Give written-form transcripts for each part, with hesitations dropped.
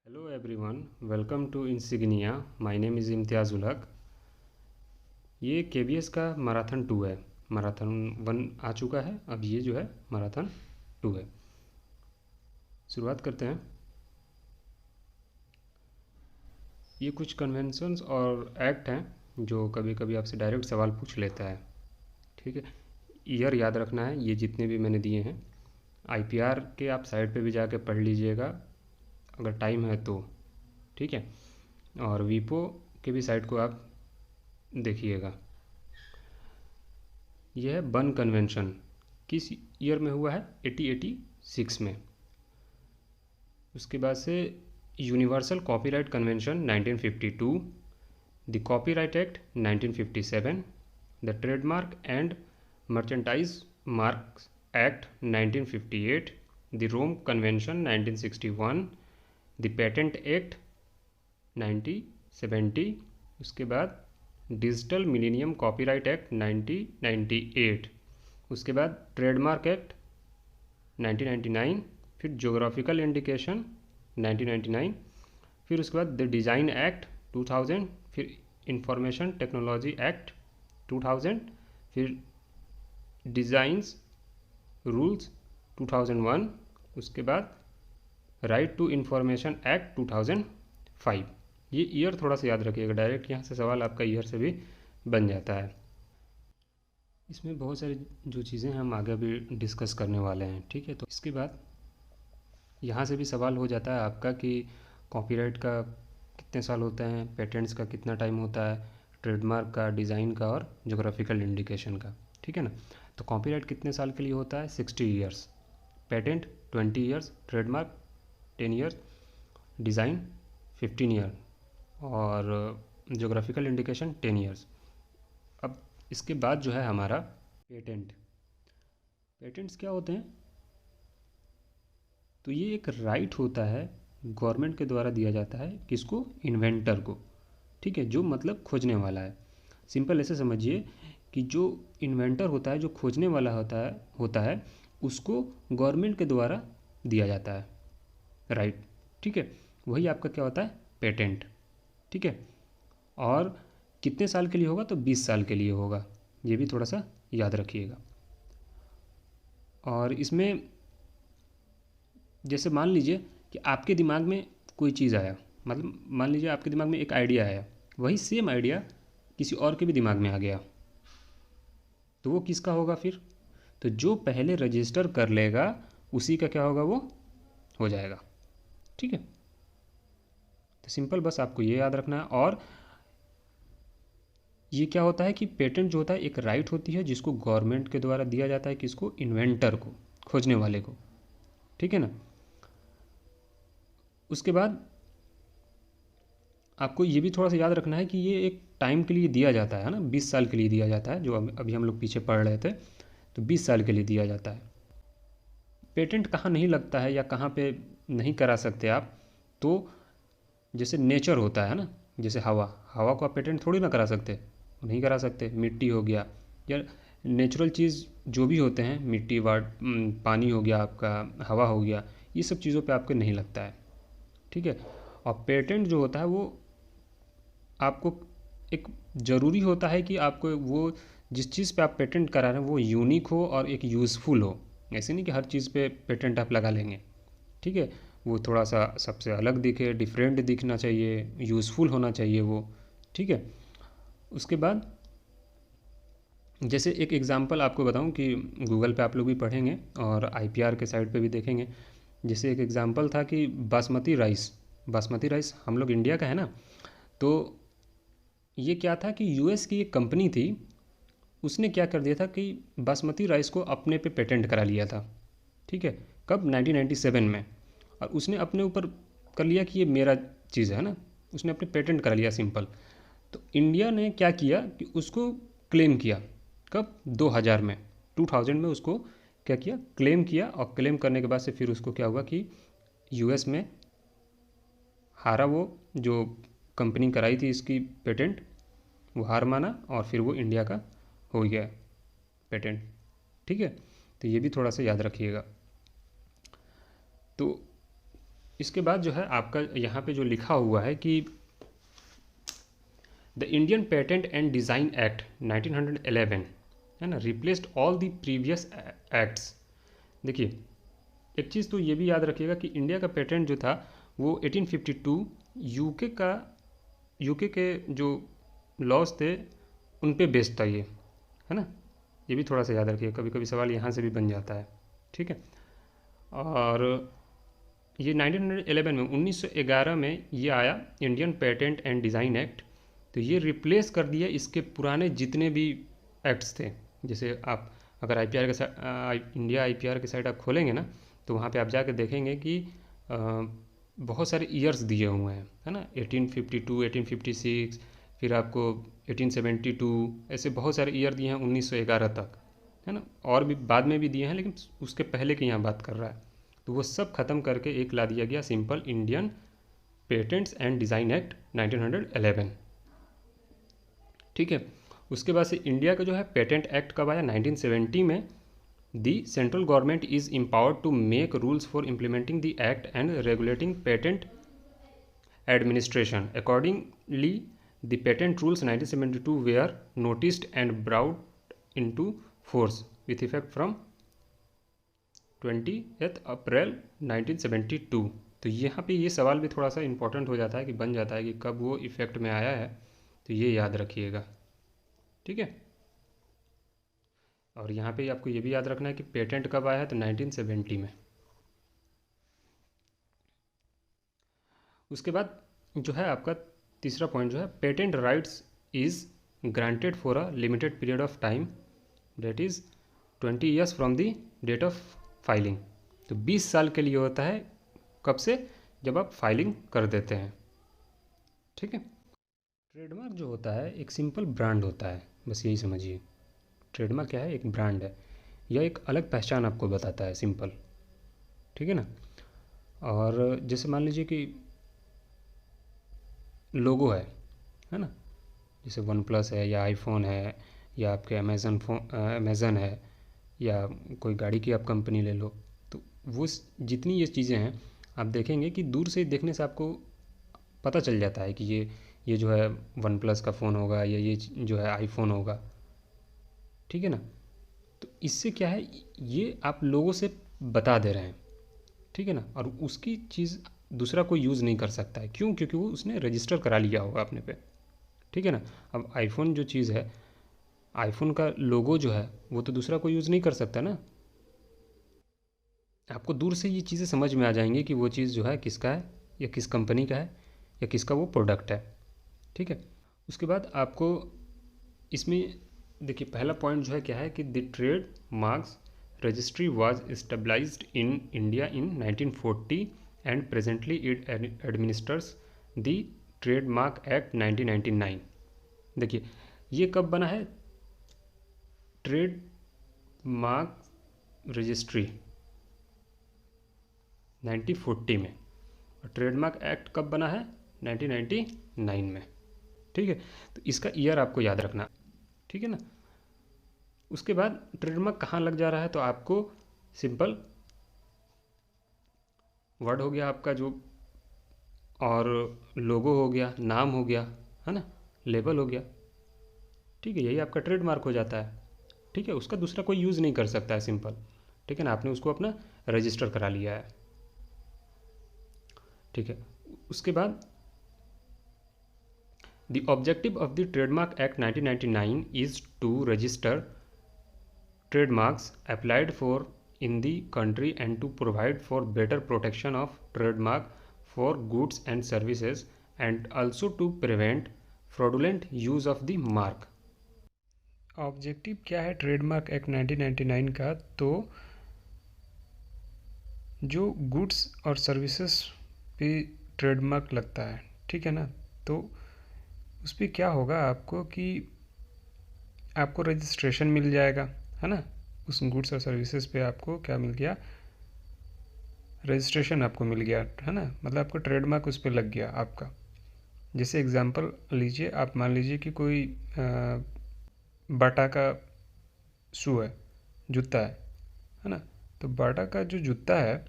Hello everyone, welcome to Insignia. My name is इम्तियाज़ उल हक। ये KBS का marathon 2 है। Marathon 1 आ चुका है, अब ये जो है मैराथन 2 है। शुरुआत करते हैं। ये कुछ कन्वेंशंस और एक्ट हैं जो कभी कभी आपसे डायरेक्ट सवाल पूछ लेता है। ठीक है, ईयर याद रखना है। ये जितने भी मैंने दिए हैं IPR के आप साइट पे भी जाके पढ़ लीजिएगा अगर टाइम है तो। ठीक है, और वीपो के भी साइट को आप देखिएगा। यह है बर्न कन्वेंशन, किस ईयर में हुआ है? 1886 में। उसके बाद से universal copyright convention 1952, the copyright act 1957, the trademark and merchandise marks act 1958, the Rome convention 1961, the patent act 1970, उसके बाद डिजिटल मिलेनियम कॉपीराइट एक्ट 1998, उसके बाद ट्रेडमार्क एक्ट 1999, फिर जोग्राफिकल इंडिकेशन 1999, फिर उसके बाद द डिज़ाइन एक्ट 2000, फिर इंफॉर्मेशन टेक्नोलॉजी एक्ट 2000, फिर डिज़ाइंस रूल्स 2001, उसके बाद राइट टू इंफॉर्मेशन एक्ट 2005। ये ईयर थोड़ा सा याद रखिएगा, डायरेक्ट यहाँ से सवाल आपका ईयर से भी बन जाता है। इसमें बहुत सारी जो चीज़ें हम आगे भी डिस्कस करने वाले हैं। ठीक है, तो इसके बाद यहाँ से भी सवाल हो जाता है आपका कि कॉपीराइट का कितने साल होते हैं, पेटेंट्स का कितना टाइम होता है, ट्रेडमार्क का, डिज़ाइन का और जोग्राफिकल इंडिकेशन का। ठीक है ना, तो कॉपीराइट कितने साल के लिए होता है? 60 years, patent 20 years, trademark 10 years, design 15 year और जोग्राफिकल इंडिकेशन 10 ईयर्स। अब इसके बाद जो है हमारा पेटेंट। पेटेंट्स क्या होते हैं? तो ये एक राइट होता है, गवर्नमेंट के द्वारा दिया जाता है। किसको? इन्वेंटर को। ठीक है, जो मतलब खोजने वाला है। सिंपल ऐसे समझिए कि जो इन्वेंटर होता है, जो खोजने वाला होता है उसको गवर्नमेंट के द्वारा दिया जाता है राइट। ठीक है, वही आपका क्या होता है? पेटेंट। ठीक है, और कितने साल के लिए होगा? तो 20 साल के लिए होगा। ये भी थोड़ा सा याद रखिएगा। और इसमें जैसे मान लीजिए कि आपके दिमाग में कोई चीज़ आया, मतलब मान लीजिए आपके दिमाग में एक आइडिया आया, वही सेम आइडिया किसी और के भी दिमाग में आ गया, तो वो किसका होगा फिर? तो जो पहले रजिस्टर कर लेगा उसी का क्या होगा? वो हो जाएगा। ठीक है, तो सिंपल बस आपको ये याद रखना है। और ये क्या होता है कि पेटेंट जो होता है एक राइट होती है जिसको गवर्नमेंट के द्वारा दिया जाता है। किसको? इन्वेंटर को, खोजने वाले को। ठीक है ना, उसके बाद आपको ये भी थोड़ा सा याद रखना है कि ये एक टाइम के लिए दिया जाता है ना, 20 साल के लिए दिया जाता है। जो अभी हम लोग पीछे पढ़ रहे थे, तो 20 साल के लिए दिया जाता है। पेटेंट कहाँ नहीं लगता है या कहाँ पे नहीं करा सकते आप? तो जैसे नेचर होता है ना, जैसे हवा, हवा को आप पेटेंट थोड़ी ना करा सकते, नहीं करा सकते। मिट्टी हो गया या नेचुरल चीज़ जो भी होते हैं, मिट्टी, पानी हो गया आपका, हवा हो गया, ये सब चीज़ों पे आपके नहीं लगता है। ठीक है, और पेटेंट जो होता है वो आपको एक ज़रूरी होता है कि आपको वो जिस चीज़ पे आप पेटेंट करा रहे हैं वो यूनिक हो और एक यूज़फुल हो। ऐसे नहीं कि हर चीज़ पे पेटेंट आप लगा लेंगे। ठीक है, वो थोड़ा सा सबसे अलग दिखे, डिफरेंट दिखना चाहिए, यूज़फुल होना चाहिए वो। ठीक है, उसके बाद जैसे एक एग्ज़ाम्पल आपको बताऊं कि गूगल पे आप लोग भी पढ़ेंगे और IPR के साइट पे भी देखेंगे। जैसे एक एग्ज़ाम्पल था कि बासमती राइस हम लोग इंडिया का है ना, तो ये क्या था कि US की एक कंपनी थी, उसने क्या कर दिया था कि बासमती राइस को अपने पे पेटेंट करा लिया था। ठीक है, कब? 1997 में। और उसने अपने ऊपर कर लिया कि ये मेरा चीज़ है ना, उसने अपने पेटेंट करा लिया, सिंपल। तो इंडिया ने क्या किया कि उसको क्लेम किया। कब? 2000 में, 2000 में उसको क्या किया? क्लेम किया। और क्लेम करने के बाद से फिर उसको क्या हुआ कि US में हारा वो, जो कंपनी कराई थी इसकी पेटेंट, वो हार माना और फिर वो इंडिया का हो गया पेटेंट। ठीक है, तो ये भी थोड़ा सा याद रखिएगा। तो इसके बाद जो है आपका यहाँ पे जो लिखा हुआ है कि the Indian patent and design act 1911 है ना replaced all the previous acts. देखिए एक चीज़ तो ये भी याद रखिएगा कि इंडिया का पेटेंट जो था वो 1852 यूके के जो लॉज थे उन पे बेस्ड था ये, है ना। ये भी थोड़ा सा याद रखिए, कभी कभी सवाल यहाँ से भी बन जाता है, ठीक है। और ये 1911 में 1911 में ये आया Indian patent and design act. तो ये रिप्लेस कर दिया इसके पुराने जितने भी एक्ट्स थे। जैसे आप अगर आईपीआर के साइड इंडिया आईपीआर की साइड आप खोलेंगे ना, तो वहाँ पे आप जाके देखेंगे कि बहुत सारे ईयर्स दिए हुए हैं, है ना। 1852, 1856, फिर आपको 1872, ऐसे बहुत सारे ईयर दिए हैं 1911 तक, है ना। और भी बाद में भी दिए हैं, लेकिन उसके पहले की यहाँ बात कर रहा है। तो वो सब ख़त्म करके एक ला दिया गया simple Indian patents and design act 1911, ठीक है। उसके बाद से इंडिया का जो है पेटेंट एक्ट कब आया, 1970 में। The central government is empowered to make rules for implementing the act and regulating patent administration accordingly the patent rules 1972 were noticed and brought into force with effect from 20th अप्रैल 1972। तो यहाँ पे ये सवाल भी थोड़ा सा इंपॉर्टेंट हो जाता है कि बन जाता है कि कब वो इफ़ेक्ट में आया है, तो ये याद रखिएगा, ठीक है। और यहाँ पे आपको ये भी याद रखना है कि पेटेंट कब आया है, तो 1970 में। उसके बाद जो है आपका तीसरा पॉइंट जो है patent rights is granted for a limited period of time that is 20 years from the date of filing. तो 20 साल के लिए होता है, कब से, जब आप फाइलिंग कर देते हैं, ठीक है। ट्रेडमार्क जो होता है एक सिंपल ब्रांड होता है, बस यही समझिए। ट्रेडमार्क क्या है, एक ब्रांड है, यह एक अलग पहचान आपको बताता है, सिंपल, ठीक है ना। और जैसे मान लीजिए कि लोगो है ना, जैसे वन प्लस है या आईफोन है या आपके अमेज़न है या कोई गाड़ी की आप कंपनी ले लो, तो वो जितनी ये चीज़ें हैं आप देखेंगे कि दूर से देखने से आपको पता चल जाता है कि ये जो है वन प्लस का फ़ोन होगा या ये जो है आईफोन होगा, ठीक है ना। तो इससे क्या है, ये आप लोगों से बता दे रहे हैं, ठीक है ना। और उसकी चीज़ दूसरा कोई यूज़ नहीं कर सकता है, क्यों, क्योंकि वो उसने रजिस्टर करा लिया होगा अपने पे, ठीक है ना। अब आईफोन जो चीज़ है, आईफोन का लोगो जो है वो तो दूसरा कोई यूज़ नहीं कर सकता ना। आपको दूर से ये चीज़ें समझ में आ जाएंगी कि वो चीज़ जो है किसका है या किस कंपनी का है या किसका वो प्रोडक्ट है, ठीक है। उसके बाद आपको इसमें देखिए पहला पॉइंट जो है क्या है कि the trade marks registry was established in India in 1940 and presently it administers the trademark act 1999। देखिए ये कब बना है, ट्रेड मार्क रजिस्ट्री 1940 में, और ट्रेडमार्क एक्ट कब बना है, 1999 में, ठीक है। तो इसका ईयर आपको याद रखना, ठीक है ना। उसके बाद ट्रेडमार्क कहाँ लग जा रहा है, तो आपको सिंपल वर्ड हो गया आपका जो, और लोगो हो गया, नाम हो गया, है ना, लेबल हो गया, ठीक है। यही आपका ट्रेडमार्क हो जाता है, ठीक है। उसका दूसरा कोई यूज़ नहीं कर सकता है, सिंपल, ठीक है ना। आपने उसको अपना रजिस्टर करा लिया है, ठीक है। उसके बाद the objective of the trademark act 1999 is to register trademarks applied for in the country and to provide for better protection of trademark for goods and services and also to prevent fraudulent use of the mark। Objective क्या है trademark act 1999 का, तो जो goods और services पे trademark लगता है, ठीक है ना, तो उस पर क्या होगा आपको कि आपको रजिस्ट्रेशन मिल जाएगा, है ना। उस गुड्स और सर्विसेज पे आपको क्या मिल गया, रजिस्ट्रेशन आपको मिल गया, है ना। मतलब आपका ट्रेडमार्क उस पर लग गया आपका। जैसे एग्जांपल लीजिए, आप मान लीजिए कि कोई बाटा का शू है, जूता है ना। तो बाटा का जो जूता है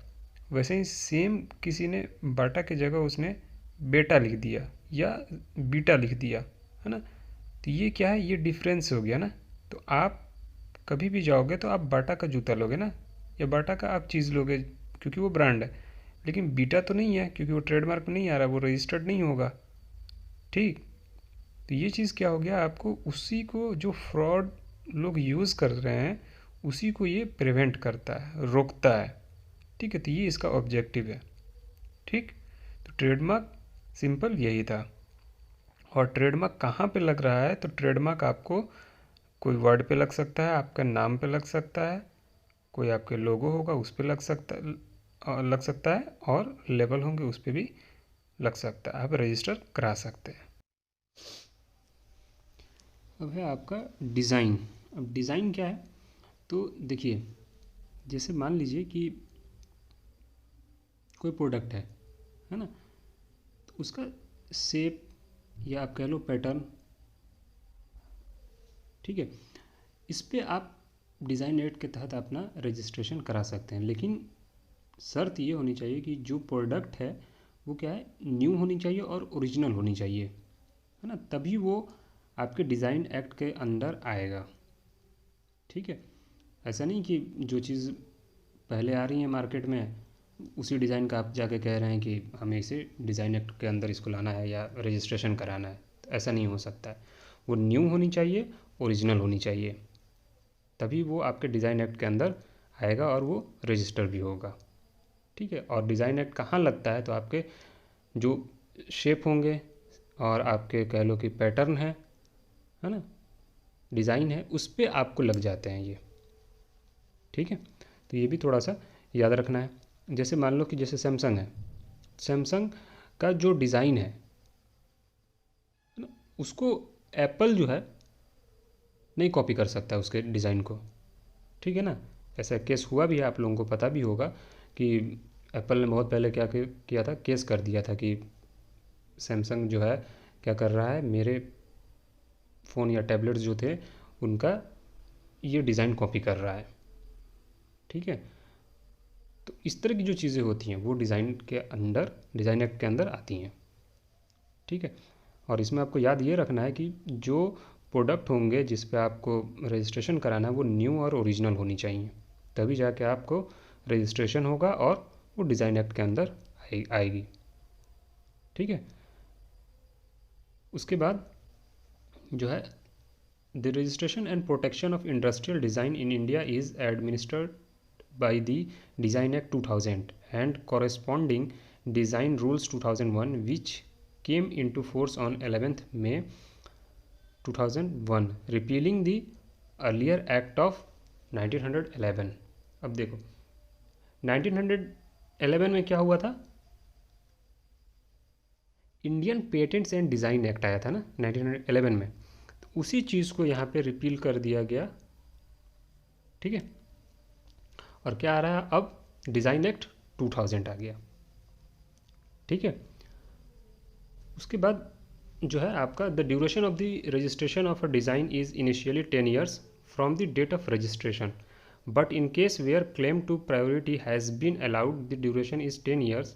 वैसे ही सेम किसी ने बाटा की जगह उसने बेटा लिख दिया या बीटा लिख दिया, है ना। तो ये क्या है, ये डिफरेंस हो गया ना। तो आप कभी भी जाओगे तो आप बाटा का जूता लोगे ना, या बाटा का आप चीज़ लोगे क्योंकि वो ब्रांड है। लेकिन बीटा तो नहीं है क्योंकि वो ट्रेडमार्क नहीं आ रहा, वो रजिस्टर्ड नहीं होगा। ठीक। तो ये चीज़ क्या हो गया, आपको उसी को जो फ्रॉड लोग यूज़ कर रहे हैं उसी को ये प्रिवेंट करता है, रोकता है। ठीक है, तो ये इसका ऑब्जेक्टिव है। ठीक। तो ट्रेडमार्क सिंपल यही था। और ट्रेडमार्क कहाँ पे लग रहा है, तो ट्रेडमार्क आपको कोई वर्ड पे लग सकता है, आपका नाम पे लग सकता है, कोई आपके लोगो होगा उस पे लग सकता है, और लेबल होंगे उस पे भी लग सकता है। आप रजिस्टर करा सकते हैं। अब है आपका डिज़ाइन। अब डिज़ाइन क्या है, तो देखिए जैसे मान लीजिए कि कोई प्रोडक्ट है ना, तो उसका शेप या आप कह लो पैटर्न, ठीक है, इस पे आप डिज़ाइन एक्ट के तहत अपना रजिस्ट्रेशन करा सकते हैं। लेकिन शर्त ये होनी चाहिए कि जो प्रोडक्ट है वो क्या है, न्यू होनी चाहिए और ओरिजिनल होनी चाहिए, है ना, तभी वो आपके डिज़ाइन एक्ट के अंदर आएगा। ठीक है, ऐसा नहीं कि जो चीज़ पहले आ रही है मार्केट में उसी डिज़ाइन का आप जाके कह रहे हैं कि हमें इसे डिज़ाइन एक्ट के अंदर इसको लाना है या रजिस्ट्रेशन कराना है, तो ऐसा नहीं हो सकता है। वो न्यू होनी चाहिए, ओरिजिनल होनी चाहिए, तभी वो आपके डिज़ाइन एक्ट के अंदर आएगा और वो रजिस्टर भी होगा। ठीक है, और डिज़ाइन एक्ट कहाँ लगता है, तो आपके जो शेप होंगे और आपके कह लो कि पैटर्न है ना, डिज़ाइन है, उस पर आपको लग जाते हैं ये। ठीक है, तो ये भी थोड़ा सा याद रखना है। जैसे मान लो कि जैसे सैमसंग है, सैमसंग का जो डिज़ाइन है ना, उसको एप्पल जो है नहीं कॉपी कर सकता है उसके डिज़ाइन को। ठीक है ना, ऐसा केस हुआ भी है, आप लोगों को पता भी होगा कि एप्पल ने बहुत पहले क्या किया था, केस कर दिया था कि सैमसंग जो है क्या कर रहा है, मेरे फ़ोन या टैबलेट्स जो थे उनका ये डिज़ाइन कॉपी कर रहा है। ठीक है, तो इस तरह की जो चीज़ें होती हैं वो डिज़ाइन के अंदर, डिज़ाइन एक्ट के अंदर आती हैं। ठीक है, और इसमें आपको याद ये रखना है कि जो प्रोडक्ट होंगे जिस पे आपको रजिस्ट्रेशन कराना है वो न्यू और ओरिजिनल होनी चाहिए, तभी जाके आपको रजिस्ट्रेशन होगा और वो डिज़ाइन एक्ट के अंदर आएगी। ठीक है, उसके बाद जो है the registration and protection of industrial design in India is administered by the Design Act 2000 and corresponding Design Rules 2001 which came into force on 11th May 2001 repealing the earlier act of 1911। अब देखो 1911 में क्या हुआ था, Indian patents and design act आया था ना 1911 में, तो उसी चीज़ को यहाँ पे रिपील कर दिया गया। ठीक है, और क्या आ रहा है अब, डिज़ाइन एक्ट 2000 आ गया। ठीक है, उसके बाद जो है आपका the duration of the registration of a design is initially 10 years from the date of registration, but in case where claim to priority has been allowed the duration is 10 years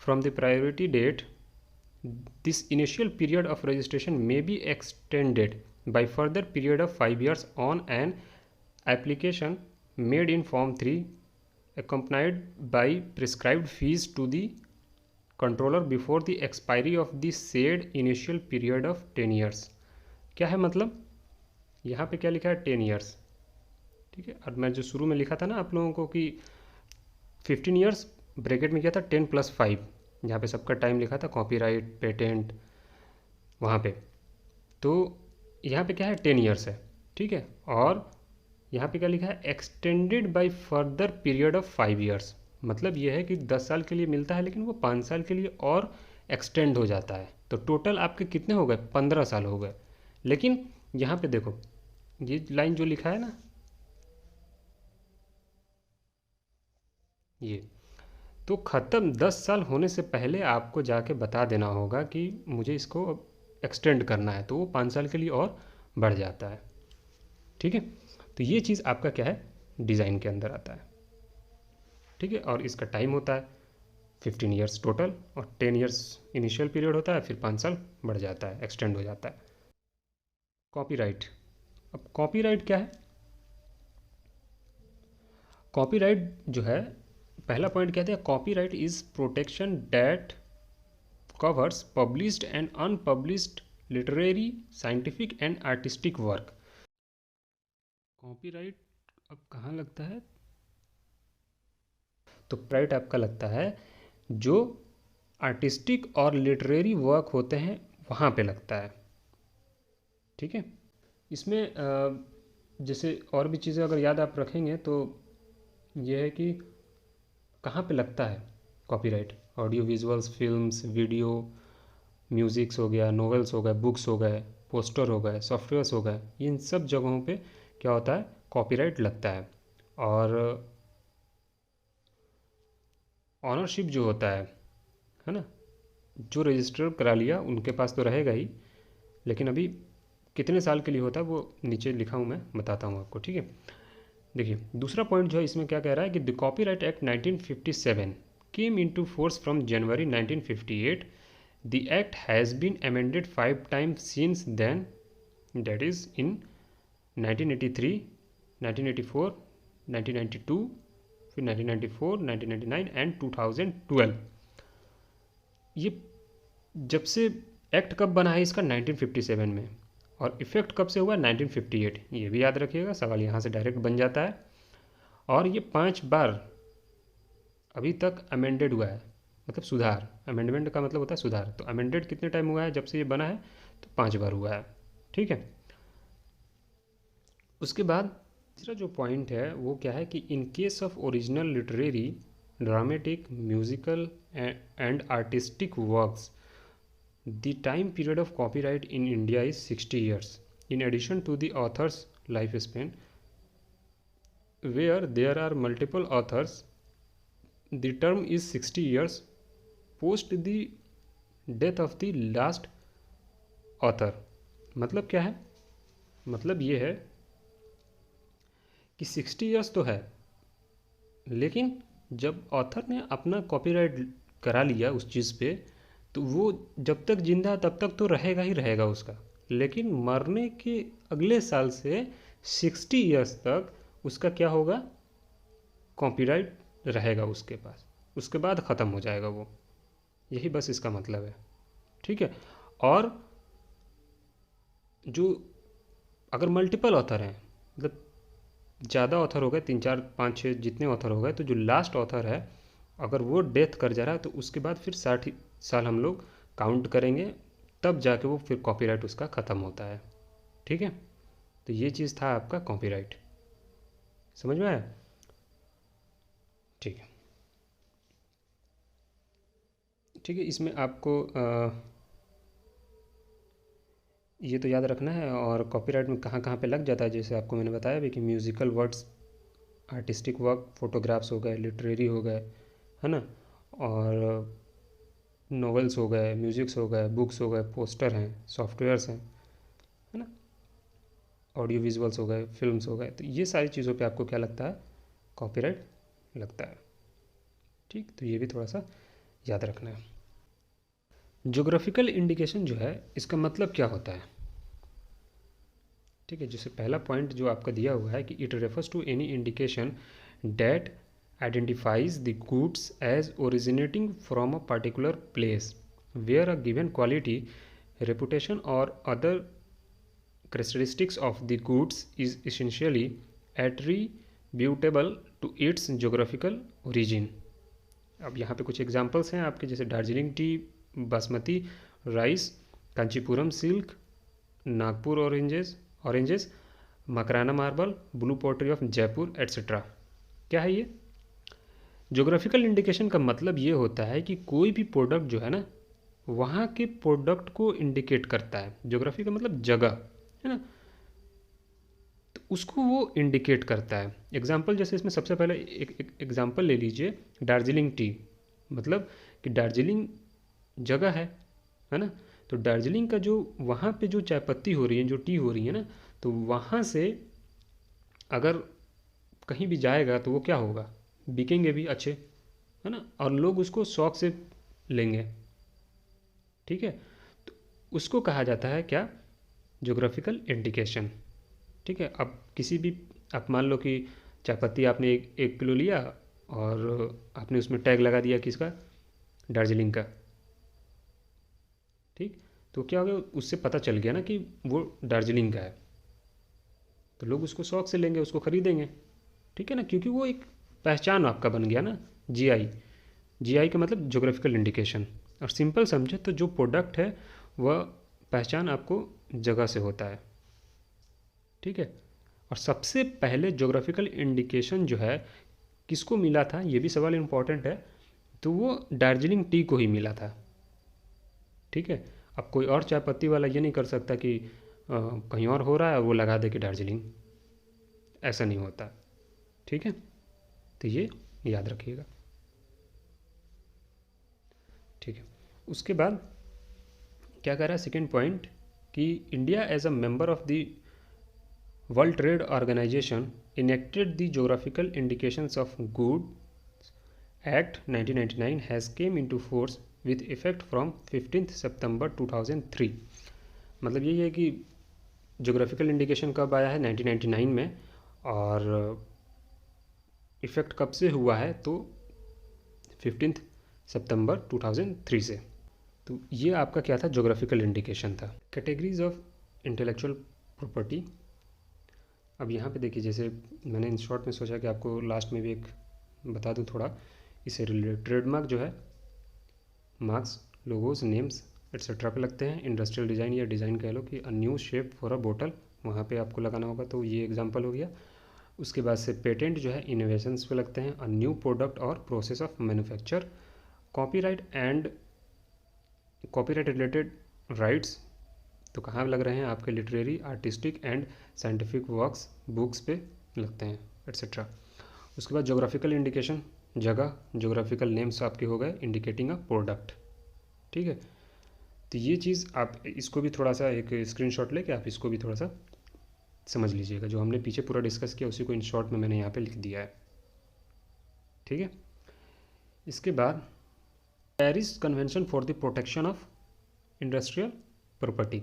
from the priority date. This initial period of registration may be extended by further period of 5 years on an application made in Form 3 accompanied by prescribed fees to the controller before the expiry of the said initial period of 10 years। क्या है मतलब, यहाँ पे क्या लिखा है 10 years। ठीक है, और मैं जो शुरू में लिखा था ना आप लोगों को कि 15 years ब्रैकेट में क्या था 10 + 5, जहाँ पे सबका टाइम लिखा था कॉपीराइट पेटेंट वहाँ पे, तो यहाँ पे क्या है 10 years है। ठीक है, और यहाँ पे क्या लिखा है extended by further period of 5 years, मतलब ये है कि 10 साल के लिए मिलता है लेकिन वो 5 साल के लिए और एक्सटेंड हो जाता है, तो टोटल आपके कितने हो गए 15 साल हो गए। लेकिन यहाँ पे देखो ये लाइन जो लिखा है ना, ये तो ख़त्म 10 साल होने से पहले आपको जाके बता देना होगा कि मुझे इसको एक्सटेंड करना है, तो वो 5 साल के लिए और बढ़ जाता है। ठीक है, तो ये चीज़ आपका क्या है डिज़ाइन के अंदर आता है। ठीक है, और इसका टाइम होता है 15 ईयर्स टोटल, और 10 ईयर्स इनिशियल पीरियड होता है, फिर 5 साल बढ़ जाता है, एक्सटेंड हो जाता है। कॉपीराइट। अब कॉपीराइट क्या है? कॉपीराइट जो है, पहला पॉइंट कहते हैं copyright is protection that covers published and unpublished literary, scientific and artistic work. Copyright अब कहाँ लगता है? तो कॉपीराइट आपका लगता है जो आर्टिस्टिक और लिटरेरी वर्क होते हैं वहाँ पे लगता है, ठीक है। इसमें जैसे और भी चीज़ें अगर याद आप रखेंगे तो ये है कि कहाँ पे लगता है copyright. Audio visuals, films, video, musics हो गया, नॉवेल्स हो गए, बुक्स हो गए, पोस्टर हो गए, सॉफ्टवेयर्स हो गए, इन सब जगहों पे क्या होता है? कॉपीराइट लगता है। और ऑनरशिप जो होता है ना, जो रजिस्टर करा लिया उनके पास तो रहेगा ही, लेकिन अभी कितने साल के लिए होता है वो नीचे लिखा हूँ, मैं बताता हूँ आपको, ठीक है। देखिए दूसरा पॉइंट जो है इसमें क्या कह रहा है कि the copyright act 1957 came into force from January 1958। The act has been amended 5 times since then, that is in 1983, 1984, 1992, फिर 1994, 1999 एंड 2012। ये जब से एक्ट कब बना है इसका? 1957 में, और इफ़ेक्ट कब से हुआ? 1958। ये भी याद रखिएगा, सवाल यहाँ से डायरेक्ट बन जाता है। और ये 5 बार अभी तक अमेंडेड हुआ है, मतलब सुधार। अमेंडमेंट का मतलब होता है सुधार। तो अमेंडेड कितने टाइम हुआ है जब से ये बना है? तो 5 बार हुआ है, ठीक है। उसके बाद तीसरा जो पॉइंट है वो क्या है कि in case of original literary, dramatic, musical and artistic works, the time period of copyright in India is 60 years. In addition to the author's lifespan, where there are multiple authors, the term is 60 years post the death of the last author. मतलब क्या है? मतलब ये है कि 60 years तो है, लेकिन जब ऑथर ने अपना कॉपीराइट करा लिया उस चीज़ पे, तो वो जब तक जिंदा तब तक तो रहेगा ही रहेगा उसका, लेकिन मरने के अगले साल से 60 ईयर्स तक उसका क्या होगा? कॉपीराइट रहेगा उसके पास, उसके बाद ख़त्म हो जाएगा वो। यही बस इसका मतलब है, ठीक है। और जो अगर मल्टीपल ऑथर हैं, मतलब ज़्यादा ऑथर हो गए, 3 4 5 6 जितने ऑथर हो गए, तो जो लास्ट ऑथर है अगर वो डेथ कर जा रहा है तो उसके बाद फिर 60 साल हम लोग काउंट करेंगे, तब जाके वो फिर कॉपीराइट उसका ख़त्म होता है, ठीक है। तो ये चीज़ था आपका कॉपीराइट, समझ में आया? ठीक है, ठीक है। इसमें आपको ये तो याद रखना है। और कॉपीराइट में कहाँ कहाँ पे लग जाता है, जैसे आपको मैंने बताया भी कि musical words, artistic work, photographs हो गए, लिटरेरी हो गए, है ना, और नॉवेल्स हो गए, म्यूज़िक्स हो गए, बुक्स हो गए, पोस्टर हैं, सॉफ्टवेयर्स हैं, है ना, ऑडियो विजुअल्स हो गए, फिल्म्स हो गए। तो ये सारी चीज़ों पे आपको क्या लगता है? कॉपीराइट लगता है, ठीक। तो ये भी थोड़ा सा याद रखना है। ज्योग्राफिकल इंडिकेशन जो है इसका मतलब क्या होता है? ठीक है, जैसे पहला पॉइंट जो आपका दिया हुआ है कि it refers to any indication that identifies the goods as originating from a particular place where a given quality, reputation or other characteristics of the goods is essentially attributable to its geographical origin. अब यहाँ पे कुछ examples हैं आपके, जैसे Darjeeling T, basmati rice, Kanchipuram silk, Nagpur oranges, Makrana marble, blue pottery of Jaipur etcetera. क्या है ये? ज्योग्राफिकल इंडिकेशन का मतलब ये होता है कि कोई भी प्रोडक्ट जो है ना, वहाँ के प्रोडक्ट को इंडिकेट करता है। ज्योग्राफी का मतलब जगह, है ना, तो उसको वो इंडिकेट करता है। एग्जाम्पल जैसे इसमें सबसे पहले एक एग्जाम्पल ले लीजिए, दार्जिलिंग टी, मतलब कि दार्जिलिंग जगह है ना, तो दार्जिलिंग का जो वहाँ पे जो चाय पत्ती हो रही है, जो टी हो रही है ना, तो वहाँ से अगर कहीं भी जाएगा तो वो क्या होगा? बिकेंगे भी अच्छे, है ना, और लोग उसको शौक से लेंगे। ठीक है, तो उसको कहा जाता है क्या, ज्योग्राफिकल इंडिकेशन। ठीक है, अब किसी भी, आप मान लो कि चाय पत्ती आपने 1 किलो लिया और आपने उसमें टैग लगा दिया किसका, दार्जिलिंग का। ठीक, तो क्या हो गया, उससे पता चल गया ना कि वो दार्जिलिंग का है, तो लोग उसको शौक से लेंगे, उसको खरीदेंगे। ठीक है ना, क्योंकि वो एक पहचान आपका बन गया ना, जीआई। जीआई का मतलब ज्योग्राफिकल इंडिकेशन। और सिंपल समझे तो जो प्रोडक्ट है वह पहचान आपको जगह से होता है। ठीक है, और सबसे पहले ज्योग्राफिकल इंडिकेशन जो है किसको मिला था, ये भी सवाल इम्पॉर्टेंट है, तो वो दार्जिलिंग टी को ही मिला था। ठीक है, अब कोई और चाय पत्ती वाला ये नहीं कर सकता कि कहीं और हो रहा है और वो लगा दे कि दार्जिलिंग, ऐसा नहीं होता। ठीक है, तो ये याद रखिएगा। ठीक है, उसके बाद क्या कह रहा है सेकेंड पॉइंट, कि India as a member of the World Trade Organization enacted the geographical indications of good act 1999 has came into force with effect from 15 September 2003। मतलब यही है कि जोग्राफिकल इंडिकेशन कब आया है, 1999 में, और इफ़ेक्ट कब से हुआ है, तो 15 सितंबर 2003 से। तो ये आपका क्या था, जोग्राफिकल इंडिकेशन था। Categories of Intellectual property. अब यहाँ पे देखिए, जैसे मैंने इन शॉर्ट में सोचा कि आपको लास्ट में भी एक बता दूँ थोड़ा इससे रिलेटेड। ट्रेडमार्क जो है, मार्क्स, लोगोज, नेम्स एट्सेट्रा पे लगते हैं। इंडस्ट्रियल डिज़ाइन या डिज़ाइन कह लो कि a new shape for a बोतल, वहाँ पे आपको लगाना होगा, तो ये एग्जांपल हो गया। उसके बाद से पेटेंट जो है इनोवेशंस पे लगते हैं, अ न्यू प्रोडक्ट और process of manufacture. Copyright and copyright related rights तो कहाँ लग रहे हैं, आपके literary, artistic and scientific works, books पे लगते हैं एट्सेट्रा। उसके बाद जोग्राफिकल इंडिकेशन, जगह, जोग्राफिकल नेम्स आपके हो गए इंडिकेटिंग अ प्रोडक्ट। ठीक है, तो ये चीज़ आप इसको भी थोड़ा सा एक स्क्रीनशॉट लेके आप इसको भी थोड़ा सा समझ लीजिएगा। जो हमने पीछे पूरा डिस्कस किया उसी को इन शॉर्ट में मैंने यहाँ पे लिख दिया है। ठीक है, इसके बाद Paris convention for the protection of industrial property.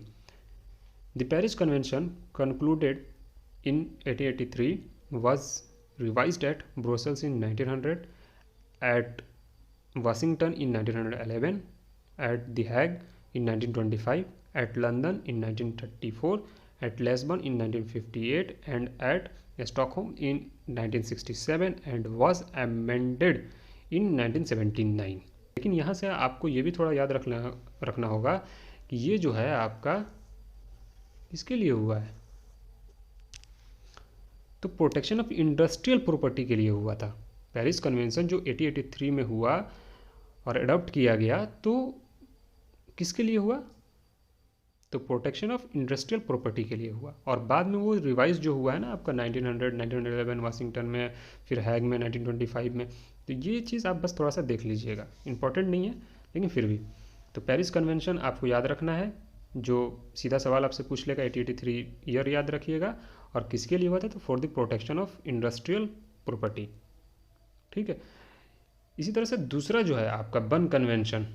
The Paris Convention, concluded in 1883, was revised at Brussels in 1900, at Washington in 1911, at The Hague in 1925, at London in 1934, at Lisbon in 1958, and at Stockholm in 1967, and was amended in 1979। लेकिन यहाँ से आपको ये भी थोड़ा याद रखना होगा कि ये जो है आपका किसके लिए हुआ है, तो प्रोटेक्शन ऑफ इंडस्ट्रियल प्रॉपर्टी के लिए हुआ था। पेरिस कन्वेंशन जो 1883 में हुआ और अडॉप्ट किया गया, तो किसके लिए हुआ, तो प्रोटेक्शन ऑफ इंडस्ट्रियल प्रॉपर्टी के लिए हुआ। और बाद में वो रिवाइज जो हुआ है ना आपका 1900, 1911 वाशिंगटन में, फिर हैग में 1925 में, तो ये चीज़ आप बस थोड़ा सा देख लीजिएगा, इंपॉर्टेंट नहीं है लेकिन फिर भी। तो पेरिस कन्वेंशन आपको याद रखना है, जो सीधा सवाल आपसे पूछ लेगा 1883 ईयर याद रखिएगा, और किसके लिए हुआ था, तो for the protection of industrial property. ठीक है, इसी तरह से दूसरा जो है आपका बर्न कन्वेंशन।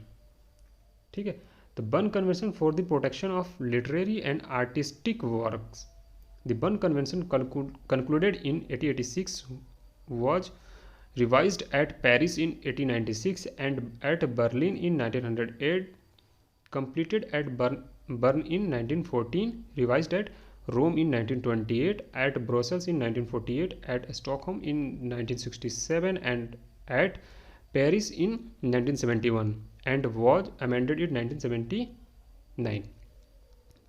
ठीक है, तो burn convention for the protection of literary and artistic works. The burn convention concluded in 1886 was revised at Paris in 1896 and at Berlin in 1908, completed at Bern in 1914, revised at Rome in 1928, at Brussels in 1948, at Stockholm in 1967, and at Paris in 1971, and was amended in 1979।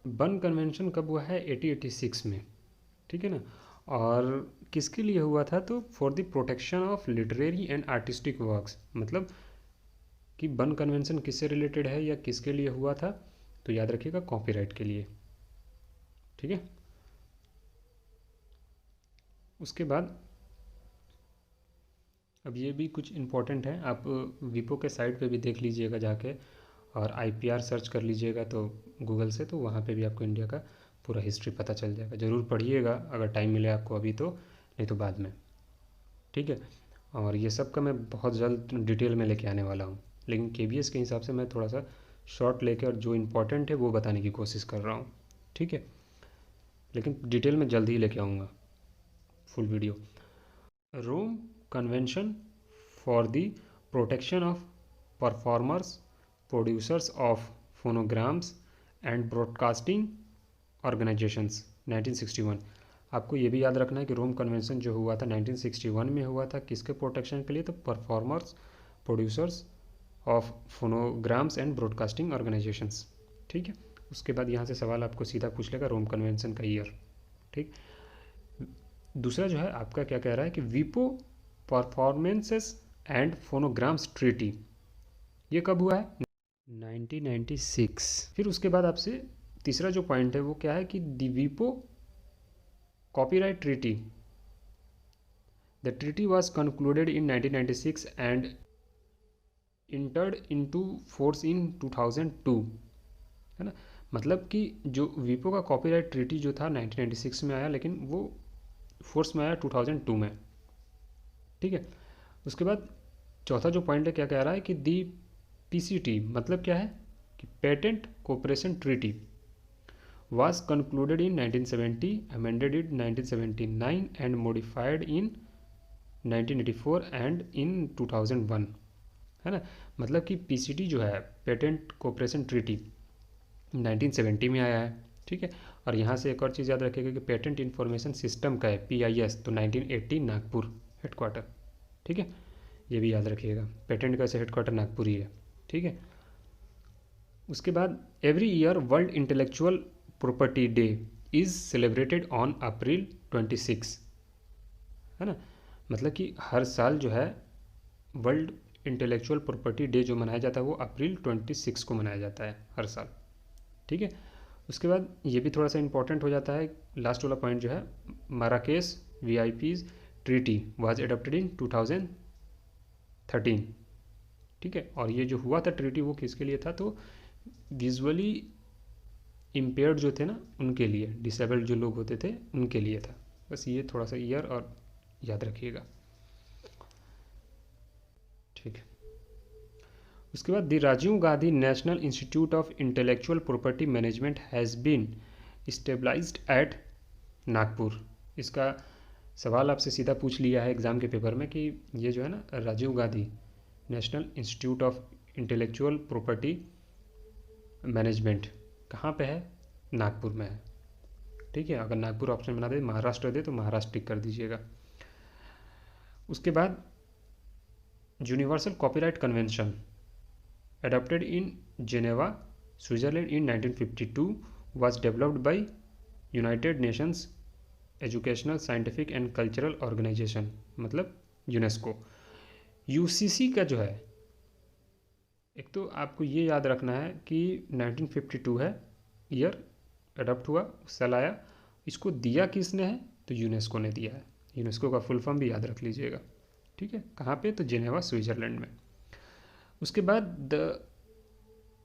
Burn convention कब हुआ है, 1886 में। ठीक है ना, और किसके लिए हुआ था, तो for the protection of literary and artistic works. मतलब कि बर्न कन्वेंशन किससे रिलेटेड है या किसके लिए हुआ था, तो याद रखिएगा कॉपीराइट के लिए। ठीक है, उसके बाद अब ये भी कुछ इम्पोर्टेंट है, आप विपो के साइट पे भी देख लीजिएगा जाके, और आईपीआर सर्च कर लीजिएगा तो गूगल से, तो वहाँ पे भी आपको इंडिया का पूरा हिस्ट्री पता चल जाएगा। ज़रूर पढ़िएगा अगर टाइम मिले आपको अभी, तो नहीं तो बाद में। ठीक है, और ये सब का मैं बहुत जल्द डिटेल में लेके आने वाला हूँ, लेकिन केवीएस के हिसाब से मैं थोड़ा सा शॉर्ट लेके और जो इम्पोर्टेंट है वो बताने की कोशिश कर रहा हूँ, ठीक है। लेकिन डिटेल में जल्द ही लेके आऊँगा full video. Rome convention for the protection of performers producers of phonograms and broadcasting organisations 1961। आपको ये भी याद रखना है कि रोम कन्वेंशन जो हुआ था 1961 में हुआ था, किसके प्रोटेक्शन के लिए? तो performers producers of phonograms and broadcasting organisations, ठीक है। उसके बाद यहाँ से सवाल आपको सीधा पूछ लेगा रोम कन्वेंशन का ईयर, ठीक। दूसरा जो है आपका क्या कह रहा है कि वीपो परफॉर्मेंसेस एंड फोनोग्राम्स ट्रीटी, ये कब हुआ है? 1996। फिर उसके बाद आपसे तीसरा जो पॉइंट है वो क्या है कि द वीपो copyright treaty, the treaty was concluded in 1996 and entered into force इन 2002, है ना। मतलब कि जो वीपो का कॉपीराइट ट्रीटी जो था 1996 में आया, लेकिन वो फोर्स में आया 2002 में, ठीक है। उसके बाद चौथा जो पॉइंट है क्या कह रहा है कि दी पीसीटी मतलब क्या है कि patent cooperation treaty was concluded in 1970, amended in 1979 and modified in 1984 and in 2001, है ना। मतलब कि पीसीटी जो है पेटेंट कोऑपरेशन ट्रीटी 1970 में आया है, ठीक है। और यहाँ से एक और चीज़ याद रखिएगा कि पेटेंट इन्फॉर्मेशन सिस्टम का है PIS, तो 1980 नागपुर हेडक्वार्टर, ठीक है। ये भी याद रखिएगा, पेटेंट का हेडक्वार्टर नागपुर ही है, ठीक है। उसके बाद every year world intellectual property day is celebrated on April 26, है ना। मतलब कि हर साल जो है वर्ल्ड इंटेलेक्चुअल प्रॉपर्टी डे जो मनाया जाता है वो अप्रैल 26 को मनाया जाता है हर साल, ठीक है। उसके बाद ये भी थोड़ा सा इंपॉर्टेंट हो जाता है, लास्ट वाला पॉइंट जो है Marrakesh VIPs treaty was adopted इन 2013, ठीक है। और ये जो हुआ था ट्रीटी वो किसके लिए था? तो विजुअली इम्पेयर्ड जो थे ना उनके लिए, डिसेबल्ड जो लोग होते थे उनके लिए था। बस ये थोड़ा सा ईयर और याद रखिएगा, ठीक है। उसके बाद the Rajiv Gandhi National Institute of Intellectual Property Management has been stabilised at Nagpur. इसका सवाल आपसे सीधा पूछ लिया है एग्ज़ाम के पेपर में कि ये जो है ना Rajiv Gandhi National Institute of Intellectual Property Management कहाँ पे है? नागपुर में है, ठीक है। अगर नागपुर ऑप्शन बना दे, महाराष्ट्र दे तो महाराष्ट्र टिक कर दीजिएगा। उसके बाद universal copyright convention adopted in Geneva, Switzerland in 1952 was developed by United Nations Educational, Scientific and Cultural Organization, मतलब यूनेस्को। UCC का जो है, एक तो आपको ये याद रखना है कि 1952 है ईयर, अडॉप्ट हुआ, साल आया। इसको दिया किसने है? तो यूनेस्को ने दिया है। यूनेस्को का फुल फॉर्म भी याद रख लीजिएगा, ठीक है। कहाँ पे? तो जेनेवा स्विट्ज़रलैंड में। उसके बाद the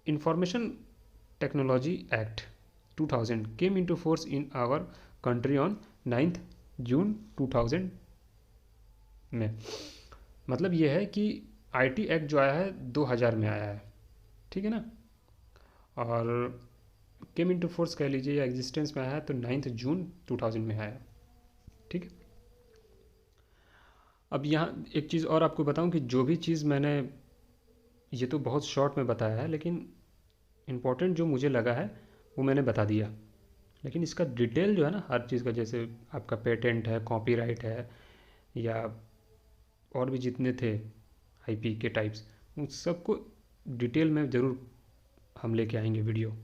information technology act 2000 came into force in our country on 9 June 2000 में। मतलब ये है कि IT एक्ट जो आया है 2000 में आया है, ठीक है ना। और केम इनटू फोर्स कह लीजिए या एग्जिस्टेंस में आया है तो 9 जून 2000 में आया, ठीक है। अब यहाँ एक चीज़ और आपको बताऊं कि जो भी चीज़ मैंने, ये तो बहुत शॉर्ट में बताया है, लेकिन इम्पोर्टेंट जो मुझे लगा है वो मैंने बता दिया। लेकिन इसका डिटेल जो है ना हर चीज़ का, जैसे आपका पेटेंट है, कॉपीराइट है, या और भी जितने थे IP के टाइप्स, उन सबको डिटेल में ज़रूर हम लेके आएंगे वीडियो,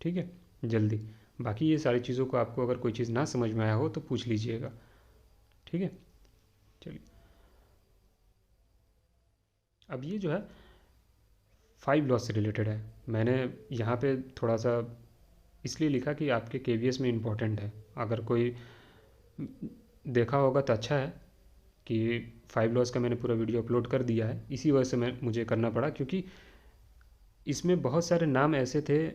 ठीक है, जल्दी। बाकी ये सारी चीज़ों को आपको अगर कोई चीज़ ना समझ में आया हो तो पूछ लीजिएगा, ठीक है। चलिए, अब ये जो है 5 लॉ से रिलेटेड है। मैंने यहाँ पे थोड़ा सा इसलिए लिखा कि आपके KVS में इम्पोर्टेंट है। अगर कोई देखा होगा तो अच्छा है कि 5 लॉज का मैंने पूरा वीडियो अपलोड कर दिया है। इसी वजह से मुझे करना पड़ा, क्योंकि इसमें बहुत सारे नाम ऐसे थे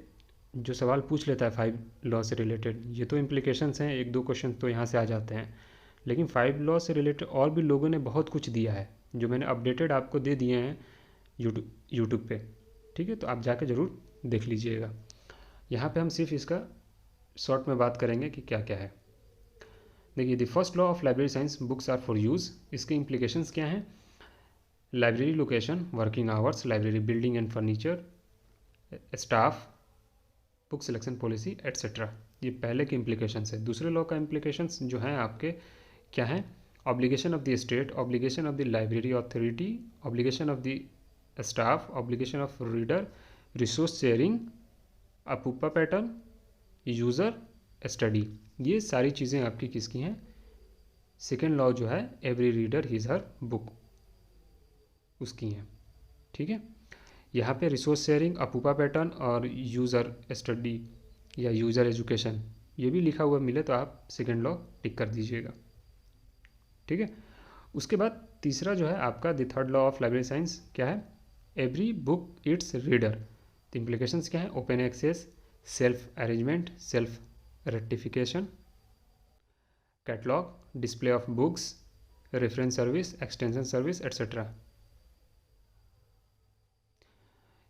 जो सवाल पूछ लेता है 5 लॉ से रिलेटेड। ये तो इम्प्लीकेशंस हैं, 1-2 क्वेश्चन तो यहाँ से आ जाते हैं, लेकिन 5 लॉ से रिलेटेड और भी लोगों ने बहुत कुछ दिया है जो मैंने अपडेटेड आपको दे दिए हैं यूट्यूब पे, ठीक है। तो आप जाके ज़रूर देख लीजिएगा। यहाँ पे हम सिर्फ इसका शॉर्ट में बात करेंगे कि क्या क्या है। देखिए, the first law of library science, books are for use. इसके इम्प्लीकेशंस क्या हैं? Library location, working hours, library building and furniture, staff, book selection policy etcetera. ये पहले के इम्प्लीकेशंस है। दूसरे लॉ का इम्प्लीकेशंस जो हैं आपके क्या हैं? Obligation of the state, obligation of the library authority, obligation of the staff, obligation of reader, resource sharing, अपूपा pattern, user study. ये सारी चीज़ें आपकी किसकी हैं? सेकेंड लॉ जो है, every reader his her book, उसकी हैं, ठीक है। यहाँ पे रिसोर्स शेयरिंग, अपूपा पैटर्न और यूज़र स्टडी या यूज़र एजुकेशन ये भी लिखा हुआ मिले तो आप सेकेंड लॉ टिक कर दीजिएगा, ठीक है। उसके बाद तीसरा जो है आपका the third law of library science क्या है? Every book its reader. तो इम्प्लीकेशंस क्या है? Open access, self arrangement, self rectification, catalogue, display of books, reference service, extension service etcetera.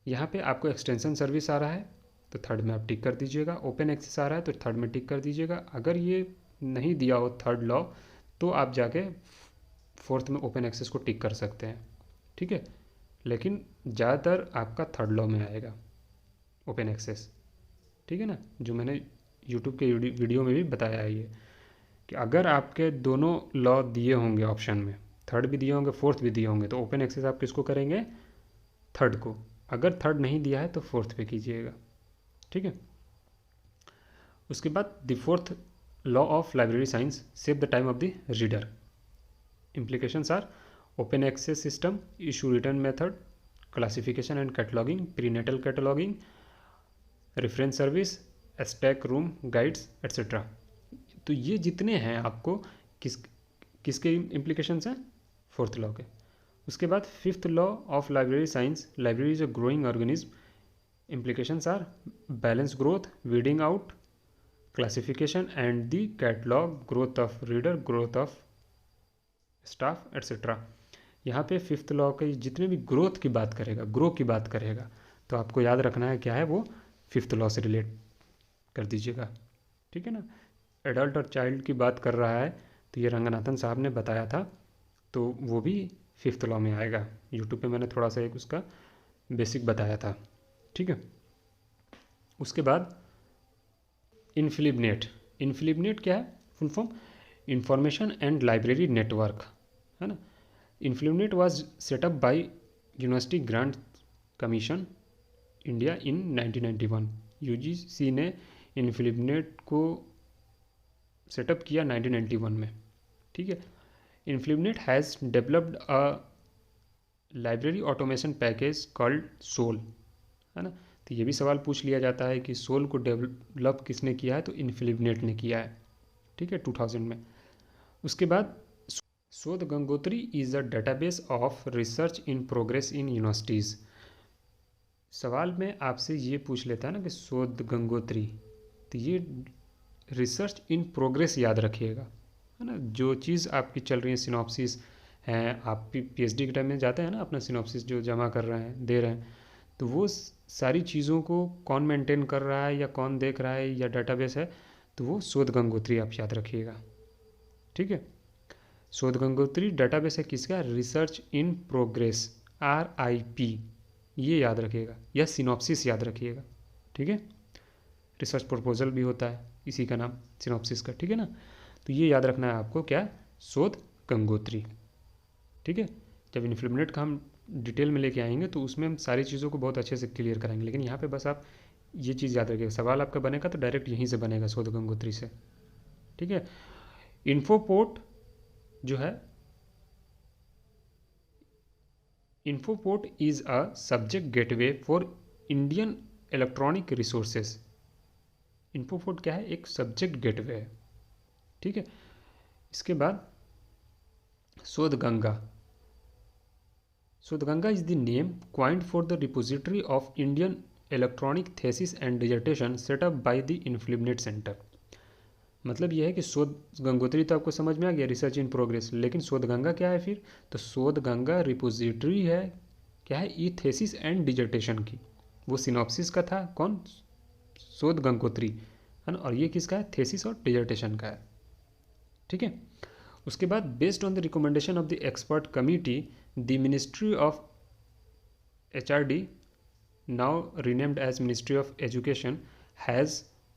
यहाँ पे आपको एक्सटेंशन सर्विस आ रहा है तो थर्ड में आप टिक कर दीजिएगा। ओपन एक्सेस आ रहा है तो थर्ड में टिक कर दीजिएगा। अगर ये नहीं दिया हो थर्ड लॉ तो आप जाके फोर्थ में ओपन एक्सेस को टिक कर सकते हैं, ठीक है। लेकिन ज़्यादातर आपका थर्ड लॉ में आएगा ओपन एक्सेस, ठीक है ना। जो मैंने यूट्यूब के वीडियो में भी बताया है ये कि अगर आपके दोनों लॉ दिए होंगे ऑप्शन में, थर्ड भी दिए होंगे फोर्थ भी दिए होंगे, तो ओपन एक्सेस आप किसको करेंगे? थर्ड को। अगर थर्ड नहीं दिया है तो फोर्थ पे कीजिएगा, ठीक है। उसके बाद the fourth law of library science, save the time of the reader. Implications are open access system, issue return method, classification and cataloguing, prenatal cataloguing, reference service, stack room guides etcetera. तो ये जितने हैं आपको किसके implications हैं? Fourth law के। उसके बाद fifth law of library science, library is a growing organism. Implications are balance growth, weeding out, classification and the catalogue, growth of reader, growth of staff etcetera. यहाँ पे फिफ्थ लॉ के जितने भी growth की बात करेगा, ग्रो की बात करेगा, तो आपको याद रखना है क्या है वो? फिफ्थ लॉ से रिलेट कर दीजिएगा, ठीक है ना। एडल्ट और चाइल्ड की बात कर रहा है तो ये रंगनाथन साहब ने बताया था, तो वो भी फिफ्थ लॉ में आएगा। यूट्यूब पे मैंने थोड़ा सा एक उसका बेसिक बताया था, ठीक है। उसके बाद इनफिलिबनेट। इनफिलिबनेट क्या है? Full form information and library network, है ना। INFLIBNET was set up by University Grant Commission India in 1991। UGC ने इनफिलिबनेट को सेटअप किया 1991 में, ठीक है। INFLIBNET has developed a library automation package called SOUL, है ना। तो ये भी सवाल पूछ लिया जाता है कि सोल को डेवलप किसने किया है? तो इनफिलिबनेट ने किया है, ठीक है, 2000 में। उसके बाद शोध Gangotri is a database of research in progress in universities. सवाल में आपसे ये पूछ लेता है ना कि शोध गंगोत्री, तो ये रिसर्च इन प्रोग्रेस याद रखिएगा, है ना। जो चीज़ आपकी चल रही है, सिनॉप्सिस हैं, आप पीएचडी के टाइम में जाते हैं ना, अपना सिनॉप्सिस जो जमा कर रहे हैं, दे रहे हैं, तो वो सारी चीज़ों को कौन मेंटेन कर रहा है या कौन देख रहा है या डेटाबेस है, तो वो शोध गंगोत्री आप याद रखिएगा, ठीक है। शोध गंगोत्री डेटाबेस है किसका? रिसर्च इन प्रोग्रेस, RIP, ये याद रखिएगा, या सिनॉप्सिस याद रखिएगा, ठीक है। रिसर्च प्रपोजल भी होता है इसी का नाम, सिनॉप्सिस का, ठीक है ना। तो ये याद रखना है आपको, क्या? शोध गंगोत्री, ठीक है। जब इनफिलिबनेट का हम डिटेल में लेके आएंगे तो उसमें हम सारी चीज़ों को बहुत अच्छे से क्लियर कराएंगे, लेकिन यहाँ पे बस आप ये चीज़ याद रखिएगा। सवाल आपका बनेगा तो डायरेक्ट यहीं से बनेगा, शोध गंगोत्री से, ठीक है। इन्फोपोर्ट जो है, Infoport is a subject gateway for Indian electronic resources. Infoport क्या है? एक सब्जेक्ट गेटवे है, ठीक है। इसके बाद Shodhganga. Shodhganga is the name coined for the repository of Indian electronic thesis and dissertation set up by the INFLIBNET centre. मतलब यह है कि शोध गंगोत्री तो आपको समझ में आ गया, रिसर्च इन प्रोग्रेस, लेकिन शोध गंगा क्या है फिर? तो शोध गंगा रिपोजिटरी है, क्या है? ई थेसिस एंड डिजर्टेशन की। वो सिनॉप्सिस का था, कौन? शोध गंगोत्री, है ना, और ये किसका है? थेसिस और डिजर्टेशन का है। ठीक है। उसके बाद based on the recommendation of the expert committee, the ministry of HRD, now renamed as Ministry of Education, has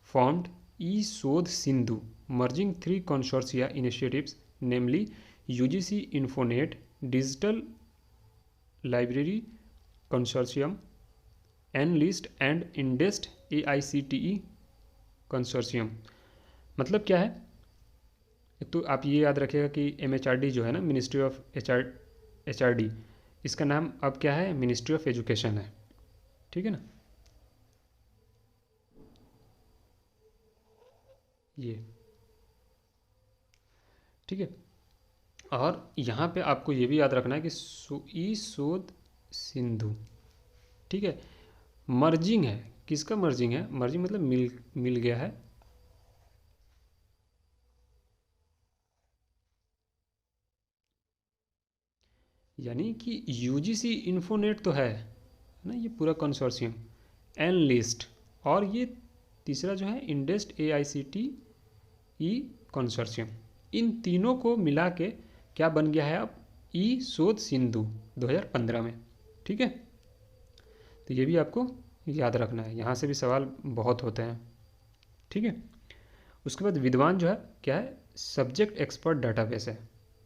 formed eSodh Sindhu, merging three consortia initiatives, namely UGC Infonet Digital Library Consortium, NList and INDEST AICTE Consortium। मतलब क्या है? तो आप ये याद रखिएगा कि MHRD जो है ना, मिनिस्ट्री ऑफ HRD, इसका नाम अब क्या है? मिनिस्ट्री ऑफ एजुकेशन है। ठीक है ना, ये ठीक है। और यहाँ पे आपको ये भी याद रखना है कि ई शोध सिंधु, ठीक है, मर्जिंग है। किसका मर्जिंग है? मर्जिंग मतलब मिल गया है, यानी कि यूजीसी इन्फोनेट तो है ना, ये पूरा कंसोर्शियम, एनलिस्ट, और ये तीसरा जो है इंडेस्ट AICTE कंसोर्शियम, इन तीनों को मिला के क्या बन गया है अब? ई शोध सिंधु 2015 में। ठीक है, तो ये भी आपको याद रखना है, यहाँ से भी सवाल बहुत होते हैं। ठीक है। उसके बाद विद्वान जो है क्या है? सब्जेक्ट एक्सपर्ट डाटाबेस है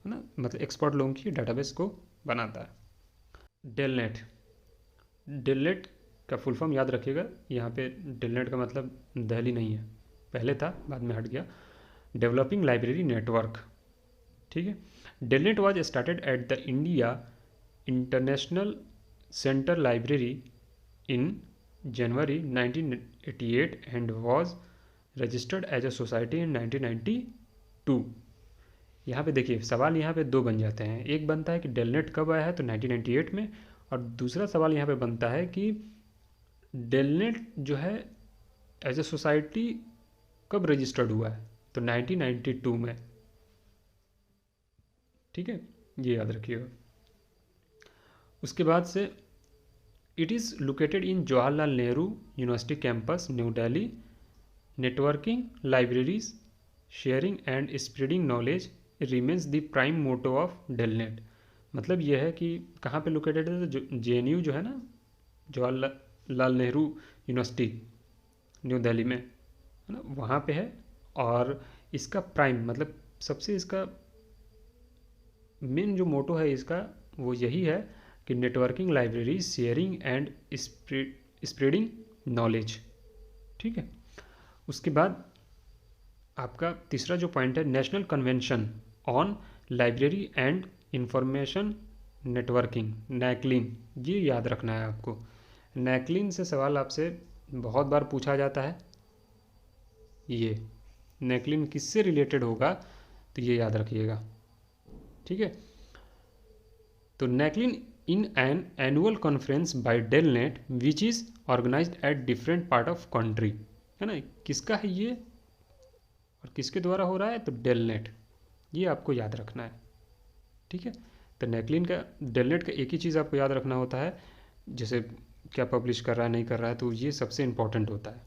ना, मतलब एक्सपर्ट लोगों की डाटाबेस को बनाता है। डेलनेट, डेलनेट का फुल फॉर्म याद रखिएगा। यहाँ पे डेलनेट का मतलब दिल्ली नहीं है, पहले था बाद में हट गया। डेवलपिंग लाइब्रेरी नेटवर्क, ठीक है। DELNET was started at the India International Centre library in January 1988 and was registered as a society in 1992। यहाँ पे देखिए सवाल यहाँ पे दो बन जाते हैं। एक बनता है कि डेलनेट कब आया है, तो 1998 में, और दूसरा सवाल यहाँ पे बनता है कि डेलनेट जो है एज ए सोसाइटी कब रजिस्टर्ड हुआ है, तो 1992 में। ठीक है, ये याद रखिएगा। उसके बाद से it is located in Jawaharlal Nehru University campus New Delhi. Networking libraries sharing and spreading knowledge remains the prime motto of DELNET. मतलब यह है कि कहाँ पे लोकेटेड है? तो JNU जो है ना, जवाहरलाल नेहरू यूनिवर्सिटी न्यू दिल्ली में, है ना, वहाँ पे है। और इसका प्राइम मतलब सबसे इसका मेन जो मोटो है इसका वो यही है कि networking library sharing and spreading knowledge. ठीक है। उसके बाद आपका तीसरा जो पॉइंट है, national convention on library and information networking, NACLIN, ये याद रखना है आपको। नैकलिन से सवाल आपसे बहुत बार पूछा जाता है। ये नैकलिन किससे रिलेटेड होगा, तो ये याद रखिएगा। ठीक है, तो NACLIN in an annual conference by DELNET which is organised at different part of country, है ना। किसका है ये और किसके द्वारा हो रहा है? तो डेलनेट, ये आपको याद रखना है। ठीक है, तो नैकलिन का, डेलनेट का एक ही चीज़ आपको याद रखना होता है, जैसे क्या पब्लिश कर रहा है नहीं कर रहा है, तो ये सबसे इंपॉर्टेंट होता है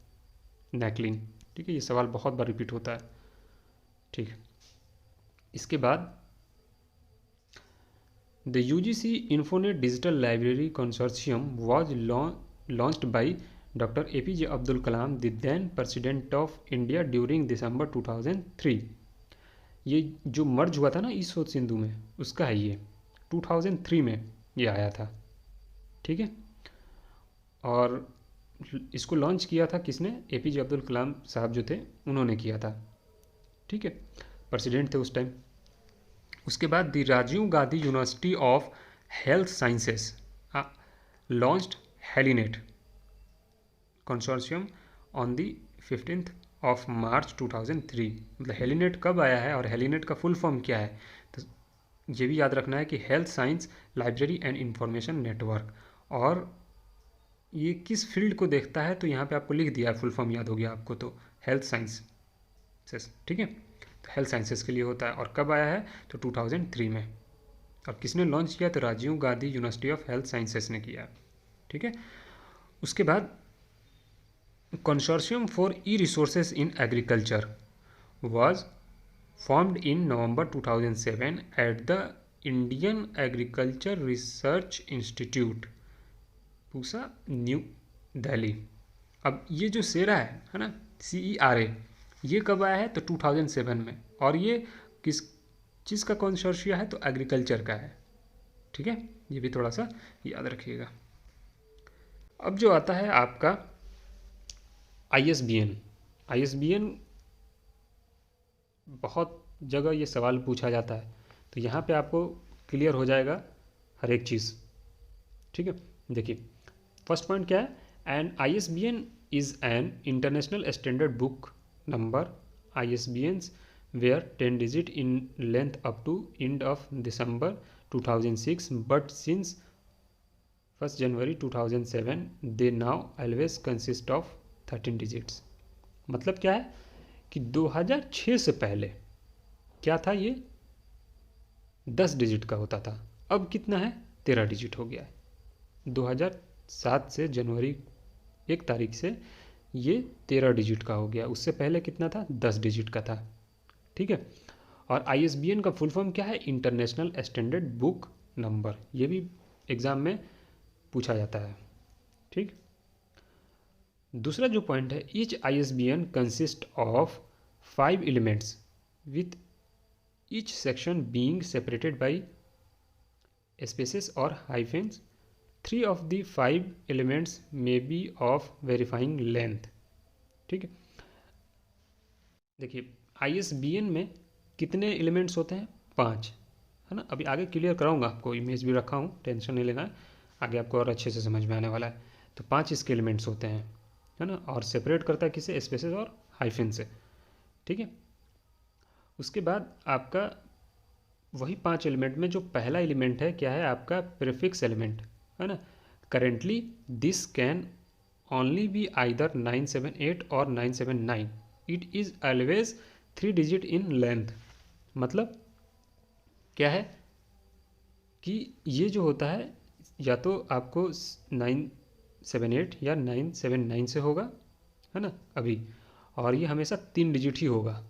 नैकलिन। ठीक है, ये सवाल बहुत बार रिपीट होता है। ठीक है, इसके बाद the UGC Infonet Digital Library Consortium was launched by Dr. APJ Abdul Kalam, the then President of India, during December 2003। ये जो मर्ज हुआ था ना इस शोध सिंधु में, उसका है ये 2003 में ये आया था। ठीक है, और इसको लॉन्च किया था किसने? APJ अब्दुल कलाम साहब जो थे उन्होंने किया था। ठीक है, प्रेसिडेंट थे उस टाइम। उसके बाद the Rajiv Gandhi University of Health Sciences launched HELINET consortium on the 15th of March 2003। मतलब हेलिनेट कब आया है और हेलिनेट का फुल फॉर्म क्या है, तो ये भी याद रखना है कि health science library and information network. और ये किस फील्ड को देखता है, तो यहाँ पे आपको लिख दिया है, फुल फॉर्म याद हो गया आपको, तो हेल्थ साइंस। ठीक है, तो हेल्थ साइंसेस के लिए होता है। और कब आया है? तो 2003 में। और किसने लॉन्च किया? तो Rajiv Gandhi University of Health Sciences ने किया। ठीक है, उसके बाद consortium for e resources in agriculture was formed in November 2007 at the Indian Agriculture Research Institute, Pusa, new Delhi. अब ये जो सेरा है ना, CERA, ये कब आया है? तो 2007 में। और ये किस चीज़ का कंसोर्शिया है? तो एग्रीकल्चर का है। ठीक है, ये भी थोड़ा सा याद रखिएगा। अब जो आता है आपका ISBN बहुत जगह ये सवाल पूछा जाता है, तो यहाँ पे आपको क्लियर हो जाएगा हर एक चीज़। ठीक है, देखिए फर्स्ट पॉइंट क्या है? An ISBN is an international standard book number. ISBNs were 10 digit in length up to end of December 2006, but since 1st January 2007 they now always consist of 13 digits। मतलब क्या है कि 2006 से पहले क्या था? ये 10 डिजिट का होता था, अब कितना है? 13 डिजिट हो गया है। 2007 से जनवरी 1 तारीख से ये 13 डिजिट का हो गया, उससे पहले कितना था? 10 डिजिट का था। ठीक है, और ISBN का फुल फॉर्म क्या है? International standard book number. ये भी एग्ज़ाम में पूछा जाता है। ठीक, दूसरा जो पॉइंट है, each ISBN consist of 5 elements with each section being separated by spaces और hyphens. 3 of the 5 elements may be of verifying length. ठीक है, देखिए ISBN में कितने एलिमेंट्स होते हैं? 5, है ना। अभी आगे क्लियर कराऊंगा आपको, इमेज भी रखा हूँ, टेंशन नहीं लेना है, आगे आपको और अच्छे से समझ में आने वाला है। तो 5 इसके एलिमेंट्स होते हैं, है ना, और सेपरेट करता है किसे? स्पेसेस और हाइफेन से। ठीक है, उसके बाद आपका वही 5 एलिमेंट में जो पहला एलिमेंट है क्या है? आपका प्रीफिक्स एलिमेंट, है ना। Currently this can only be either 978 और 979। It is always 3 digit in length. मतलब क्या है कि ये जो होता है या तो आपको 978 या 979 से होगा, है ना, अभी, और ये हमेशा 3 डिजिट ही होगा।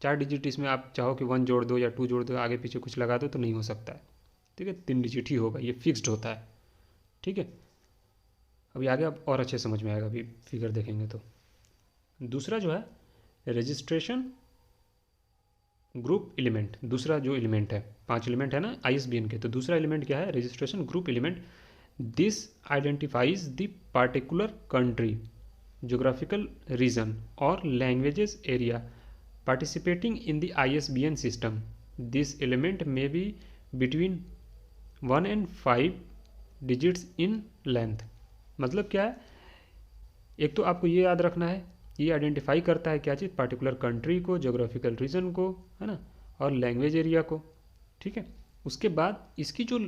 4 डिजिट इसमें आप चाहो कि 1 जोड़ दो या 2 जोड़ दो, आगे पीछे कुछ लगा दो, तो नहीं हो सकता है। ठीक है, 3 डिजिट ही होगा, ये फिक्स्ड होता है। ठीक है, अभी आगे आप और अच्छे समझ में आएगा, अभी फिगर देखेंगे तो। दूसरा जो है रजिस्ट्रेशन ग्रुप एलिमेंट, दूसरा जो एलिमेंट है, 5 एलिमेंट है ना ISBN के, तो दूसरा एलिमेंट क्या है? Registration group element. This identifies the particular country, geographical region और languages area participating in the ISBN system. This element may be between 1 and 5 digits in length। मतलब क्या है? एक तो आपको ये याद रखना है, ये आइडेंटिफाई करता है क्या चीज़? पार्टिकुलर कंट्री को, जोग्राफिकल रीजन को, है ना, और लैंग्वेज एरिया को। ठीक है, उसके बाद इसकी जो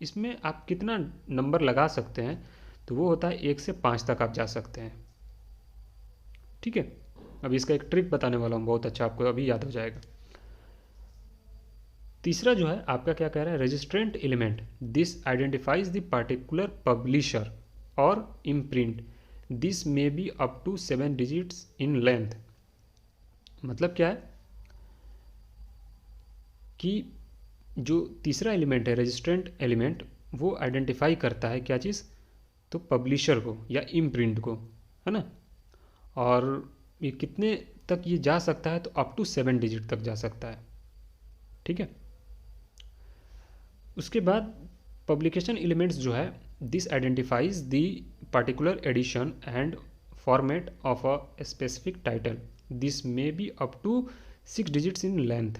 इसमें आप कितना नंबर लगा सकते हैं, तो वो होता है 1 से 5 तक आप जा सकते हैं। ठीक है, अभी इसका एक ट्रिक बताने वाला हूँ, बहुत अच्छा, आपको अभी याद हो जाएगा। तीसरा जो है आपका क्या कह रहा है? Registrant element. This identifies the particular publisher और imprint. This may be up to 7 digits in length. मतलब क्या है कि जो तीसरा एलिमेंट है रजिस्ट्रेंट एलिमेंट, वो आइडेंटिफाई करता है क्या चीज़? तो पब्लिशर को या इम्प्रिंट को, है ना। और ये कितने तक ये जा सकता है? तो अप टू 7 डिजिट तक जा सकता है। ठीक है, उसके बाद पब्लिकेशन एलिमेंट्स जो है, this identifies the particular edition and format of a specific title. This may be up to 6 digits in length.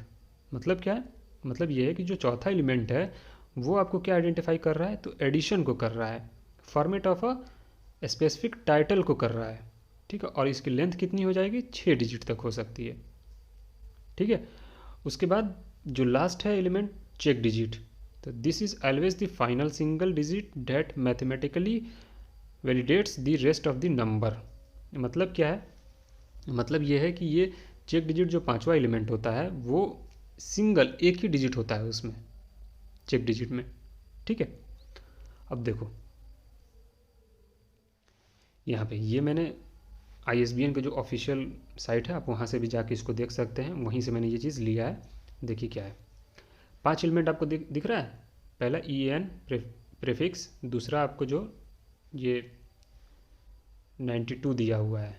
मतलब क्या है? मतलब ये है कि जो चौथा एलिमेंट है वो आपको क्या आइडेंटिफाई कर रहा है? तो एडिशन को कर रहा है, format of a specific title को कर रहा है। ठीक है, और इसकी लेंथ कितनी हो जाएगी? 6 डिजिट तक हो सकती है। ठीक है, उसके बाद जो लास्ट है एलिमेंट, चेक डिजिट। तो this is always the final single digit that mathematically validates the rest of the number. मतलब क्या है? मतलब ये है कि ये चेक डिजिट जो पांचवा एलिमेंट होता है वो सिंगल एक ही डिजिट होता है उसमें, चेक डिजिट में। ठीक है, अब देखो यहाँ पे ये मैंने ISBN का जो ऑफिशियल साइट है, आप वहाँ से भी जाके इसको देख सकते हैं, वहीं से मैंने ये चीज़ लिया है। देखिए क्या है, 5 एलिमेंट आपको दिख रहा है। पहला EN प्रीफिक्स, दूसरा आपको जो ये 92 दिया हुआ है।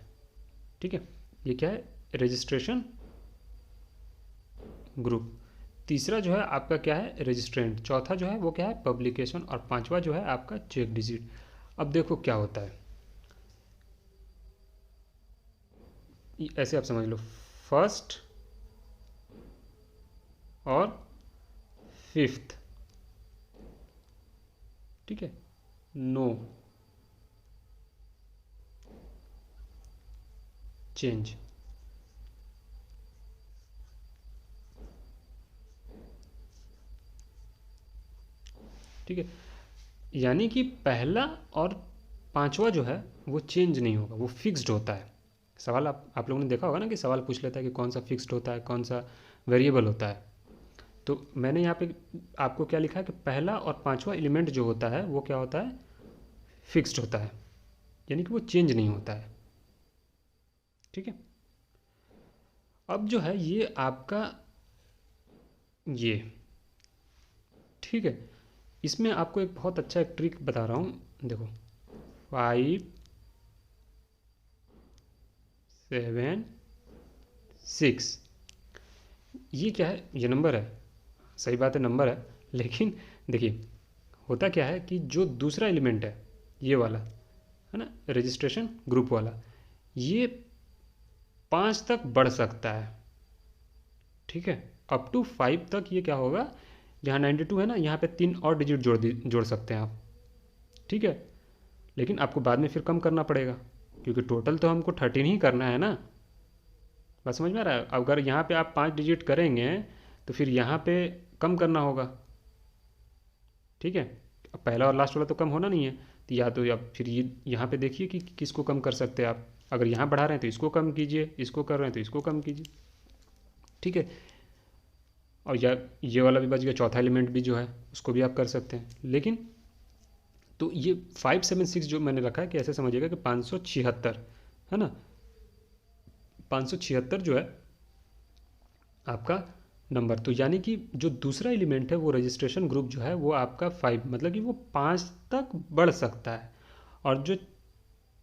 ठीक है, ये क्या है, रजिस्ट्रेशन ग्रुप। तीसरा जो है आपका क्या है, रजिस्ट्रेंट। चौथा जो है वो क्या है, पब्लिकेशन। और पांचवा जो है आपका चेक डिजिट। अब देखो क्या होता है, ऐसे आप समझ लो, फर्स्ट और फिफ्थ। ठीक है, नो चेंज। ठीक है, यानी कि पहला और पांचवा जो है वो चेंज नहीं होगा, वो फिक्स्ड होता है। सवाल आप लोगों ने देखा होगा ना कि सवाल पूछ लेता है कि कौन सा फिक्स्ड होता है, कौन सा वेरिएबल होता है। तो मैंने यहाँ पे आपको क्या लिखा है कि पहला और पांचवा एलिमेंट जो होता है वो क्या होता है, फिक्स्ड होता है, यानी कि वो चेंज नहीं होता है। ठीक है, अब जो है ये आपका ये, ठीक है, इसमें आपको एक बहुत अच्छा एक ट्रिक बता रहा हूँ। देखो 5 7 6, ये क्या है, ये नंबर है, सही बात है नंबर है, लेकिन देखिए होता क्या है कि जो दूसरा एलिमेंट है ये वाला है ना, रजिस्ट्रेशन ग्रुप वाला, ये 5 तक बढ़ सकता है। ठीक है, अप टू 5 तक ये क्या होगा, जहाँ 92 है ना, यहाँ पे 3 और डिजिट जोड़ सकते हैं आप। ठीक है, लेकिन आपको बाद में फिर कम करना पड़ेगा, क्योंकि टोटल तो हमको 13 ही करना है ना। बात समझ में आ रहा है, अगर यहाँ पे आप 5 डिजिट करेंगे तो फिर यहाँ पे कम करना होगा। ठीक है, अब पहला और लास्ट वाला तो कम होना नहीं है, तो या तो अब फिर ये यहाँ पे देखिए कि किसको कम कर सकते हैं आप। अगर यहाँ बढ़ा रहे हैं तो इसको कम कीजिए, इसको कर रहे हैं तो इसको कम कीजिए। ठीक है, और या ये वाला भी बच गया, चौथा एलिमेंट भी जो है उसको भी आप कर सकते हैं। लेकिन तो ये 576 जो मैंने रखा है कि ऐसे समझिएगा कि 576 है ना, 576 जो है आपका नंबर। तो यानी कि जो दूसरा एलिमेंट है वो रजिस्ट्रेशन ग्रुप जो है वो आपका 5, मतलब कि वो 5 तक बढ़ सकता है। और जो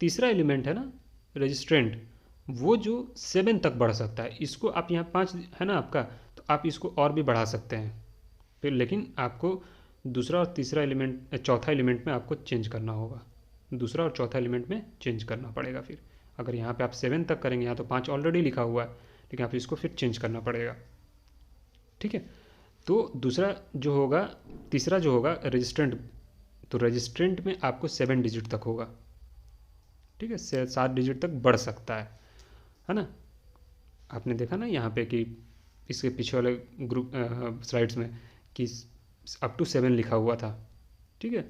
तीसरा एलिमेंट है ना, रजिस्ट्रेंट, वो जो 7 तक बढ़ सकता है। इसको आप यहाँ 5 है ना आपका, तो आप इसको और भी बढ़ा सकते हैं फिर, लेकिन आपको दूसरा और तीसरा एलिमेंट, चौथा एलिमेंट में आपको चेंज करना होगा। दूसरा और चौथा एलिमेंट में चेंज करना पड़ेगा फिर। अगर यहाँ पे आप 7 तक करेंगे, यहाँ तो 5 ऑलरेडी लिखा हुआ है, लेकिन आप इसको फिर चेंज करना पड़ेगा। ठीक है, तो दूसरा जो होगा, तीसरा जो होगा रजिस्ट्रेंट, तो रजिस्ट्रेंट में आपको 7 डिजिट तक होगा। ठीक है, 7 डिजिट तक बढ़ सकता है ना। आपने देखा ना यहाँ पे कि इसके पीछे वाले ग्रुप स्लाइड्स में कि अप टू 7 लिखा हुआ था। ठीक है,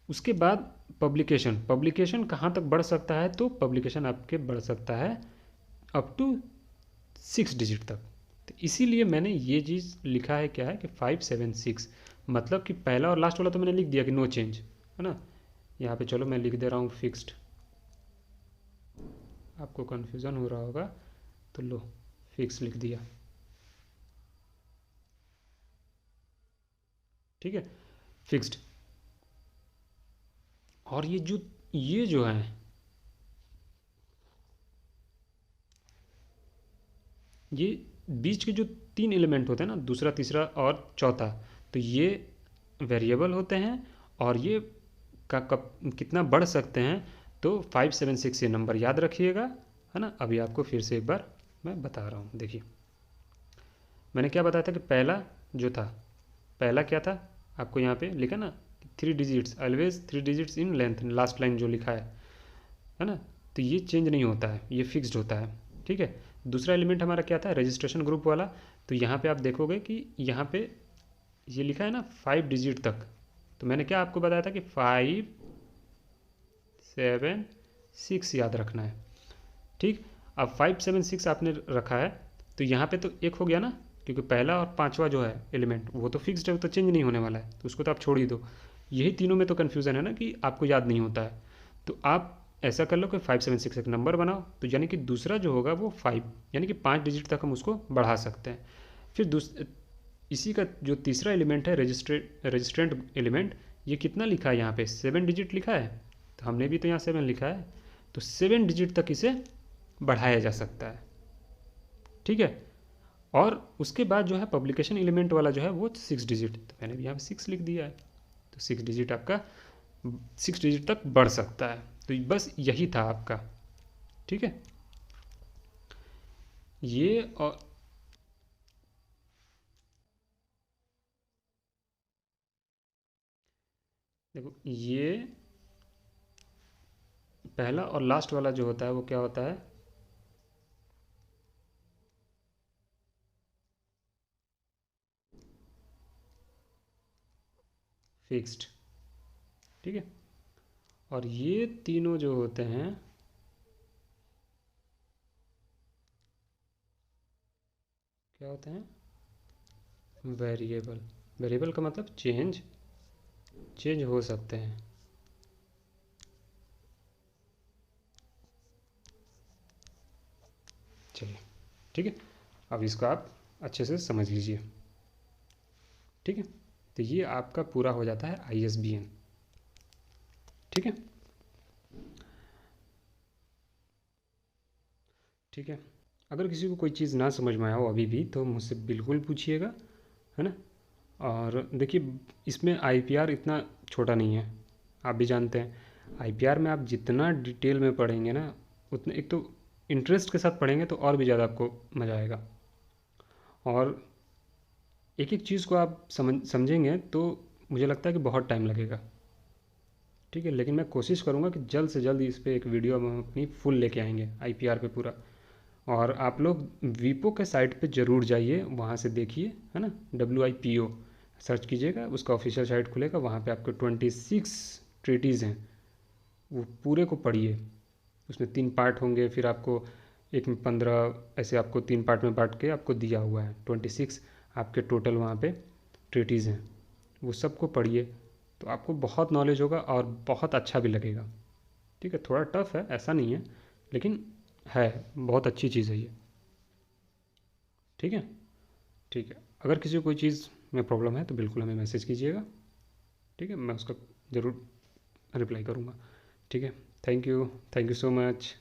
उसके बाद पब्लिकेशन कहाँ तक बढ़ सकता है, तो पब्लिकेशन आपके बढ़ सकता है अप टू 6 डिजिट तक। तो इसीलिए मैंने ये चीज़ लिखा है, क्या है कि 576, मतलब कि पहला और लास्ट वाला तो मैंने लिख दिया कि नो चेंज है ना। यहाँ पे चलो मैं लिख दे रहा हूँ फिक्स्ड, आपको कन्फ्यूज़न हो रहा होगा तो लो फिक्स लिख दिया। ठीक है, फिक्स्ड। और ये जो है ये बीच के जो 3 एलिमेंट होते हैं ना, दूसरा तीसरा और चौथा, तो ये वेरिएबल होते हैं। और ये कितना बढ़ सकते हैं, तो 576 ये नंबर याद रखिएगा है ना। अभी आपको फिर से एक बार मैं बता रहा हूँ। देखिए मैंने क्या बताया था कि पहला जो था, पहला क्या था, आपको यहाँ पे लिखा ना 3 digits, always 3 digits in length, last line जो लिखा है ना। तो ये चेंज नहीं होता है, ये फिक्स्ड होता है। ठीक है, दूसरा एलिमेंट हमारा क्या था, रजिस्ट्रेशन ग्रुप वाला। तो यहाँ पे आप देखोगे कि यहाँ पे ये लिखा है ना 5 डिजिट तक। तो मैंने क्या आपको बताया था कि 5 7 6 याद रखना है। ठीक, अब 576 आपने रखा है तो यहाँ पे तो एक हो गया ना, क्योंकि पहला और पांचवा जो है एलिमेंट वो तो फिक्स्ड है, वो तो चेंज नहीं होने वाला है, तो उसको तो आप छोड़ ही दो। यही तीनों में तो कन्फ्यूज़न है ना कि आपको याद नहीं होता है। तो आप ऐसा कर लो कि 576 एक नंबर बनाओ, तो यानी कि दूसरा जो होगा वो 5, यानी कि 5 डिजिट तक हम उसको बढ़ा सकते हैं। फिर इसी का जो तीसरा एलिमेंट है रजिस्ट्रेंट एलिमेंट, ये कितना लिखा है यहाँ पे, 7 डिजिट लिखा है, तो हमने भी तो यहाँ 7 लिखा है, तो 7 डिजिट तक इसे बढ़ाया जा सकता है। ठीक है। और उसके बाद जो है पब्लिकेशन एलिमेंट वाला जो है वो 6 डिजिट, तो मैंने भी यहाँ पे 6 लिख दिया है, तो 6 डिजिट आपका 6 डिजिट तक बढ़ सकता है। तो बस यही था आपका। ठीक है। ये और देखो, ये पहला और लास्ट वाला जो होता है वो क्या होता है, फिक्स्ड। ठीक है। और ये तीनों जो होते हैं क्या होते हैं, वेरिएबल। वेरिएबल का मतलब चेंज चेंज हो सकते हैं। चलिए, ठीक है, अब इसको आप अच्छे से समझ लीजिए। ठीक है। तो ये आपका पूरा हो जाता है ISBN। ठीक है। ठीक है। अगर किसी को कोई चीज़ ना समझ में आया हो अभी भी तो मुझसे बिल्कुल पूछिएगा, है ना। और देखिए, इसमें IPR इतना छोटा नहीं है, आप भी जानते हैं। IPR में आप जितना डिटेल में पढ़ेंगे ना, उतने एक तो इंटरेस्ट के साथ पढ़ेंगे तो और भी ज़्यादा आपको मज़ा आएगा। और एक एक चीज़ को आप समझेंगे तो मुझे लगता है कि बहुत टाइम लगेगा। ठीक है। लेकिन मैं कोशिश करूँगा कि जल्द से जल्द इस पर एक वीडियो हम अपनी फुल लेके आएंगे IPR पे पूरा। और आप लोग वीपो के साइट पे ज़रूर जाइए, वहाँ से देखिए, है ना, WIPO सर्च कीजिएगा, उसका ऑफिशियल साइट खुलेगा, वहाँ पे आपको 26 ट्रीटीज़ हैं, वो पूरे को पढ़िए। उसमें 3 पार्ट होंगे, फिर आपको एक में 15, ऐसे आपको 3 पार्ट में बांट के आपको दिया हुआ है, 26 आपके टोटल वहाँ पे ट्रीटीज़ हैं, वो सबको पढ़िए। तो आपको बहुत नॉलेज होगा और बहुत अच्छा भी लगेगा। ठीक है। थोड़ा टफ है, ऐसा नहीं है, लेकिन है, बहुत अच्छी चीज़ है ये। ठीक है। ठीक है। अगर किसी को कोई चीज़ में प्रॉब्लम है तो बिल्कुल हमें मैसेज कीजिएगा। ठीक है, मैं उसका ज़रूर रिप्लाई करूँगा। ठीक है। Thank you so much.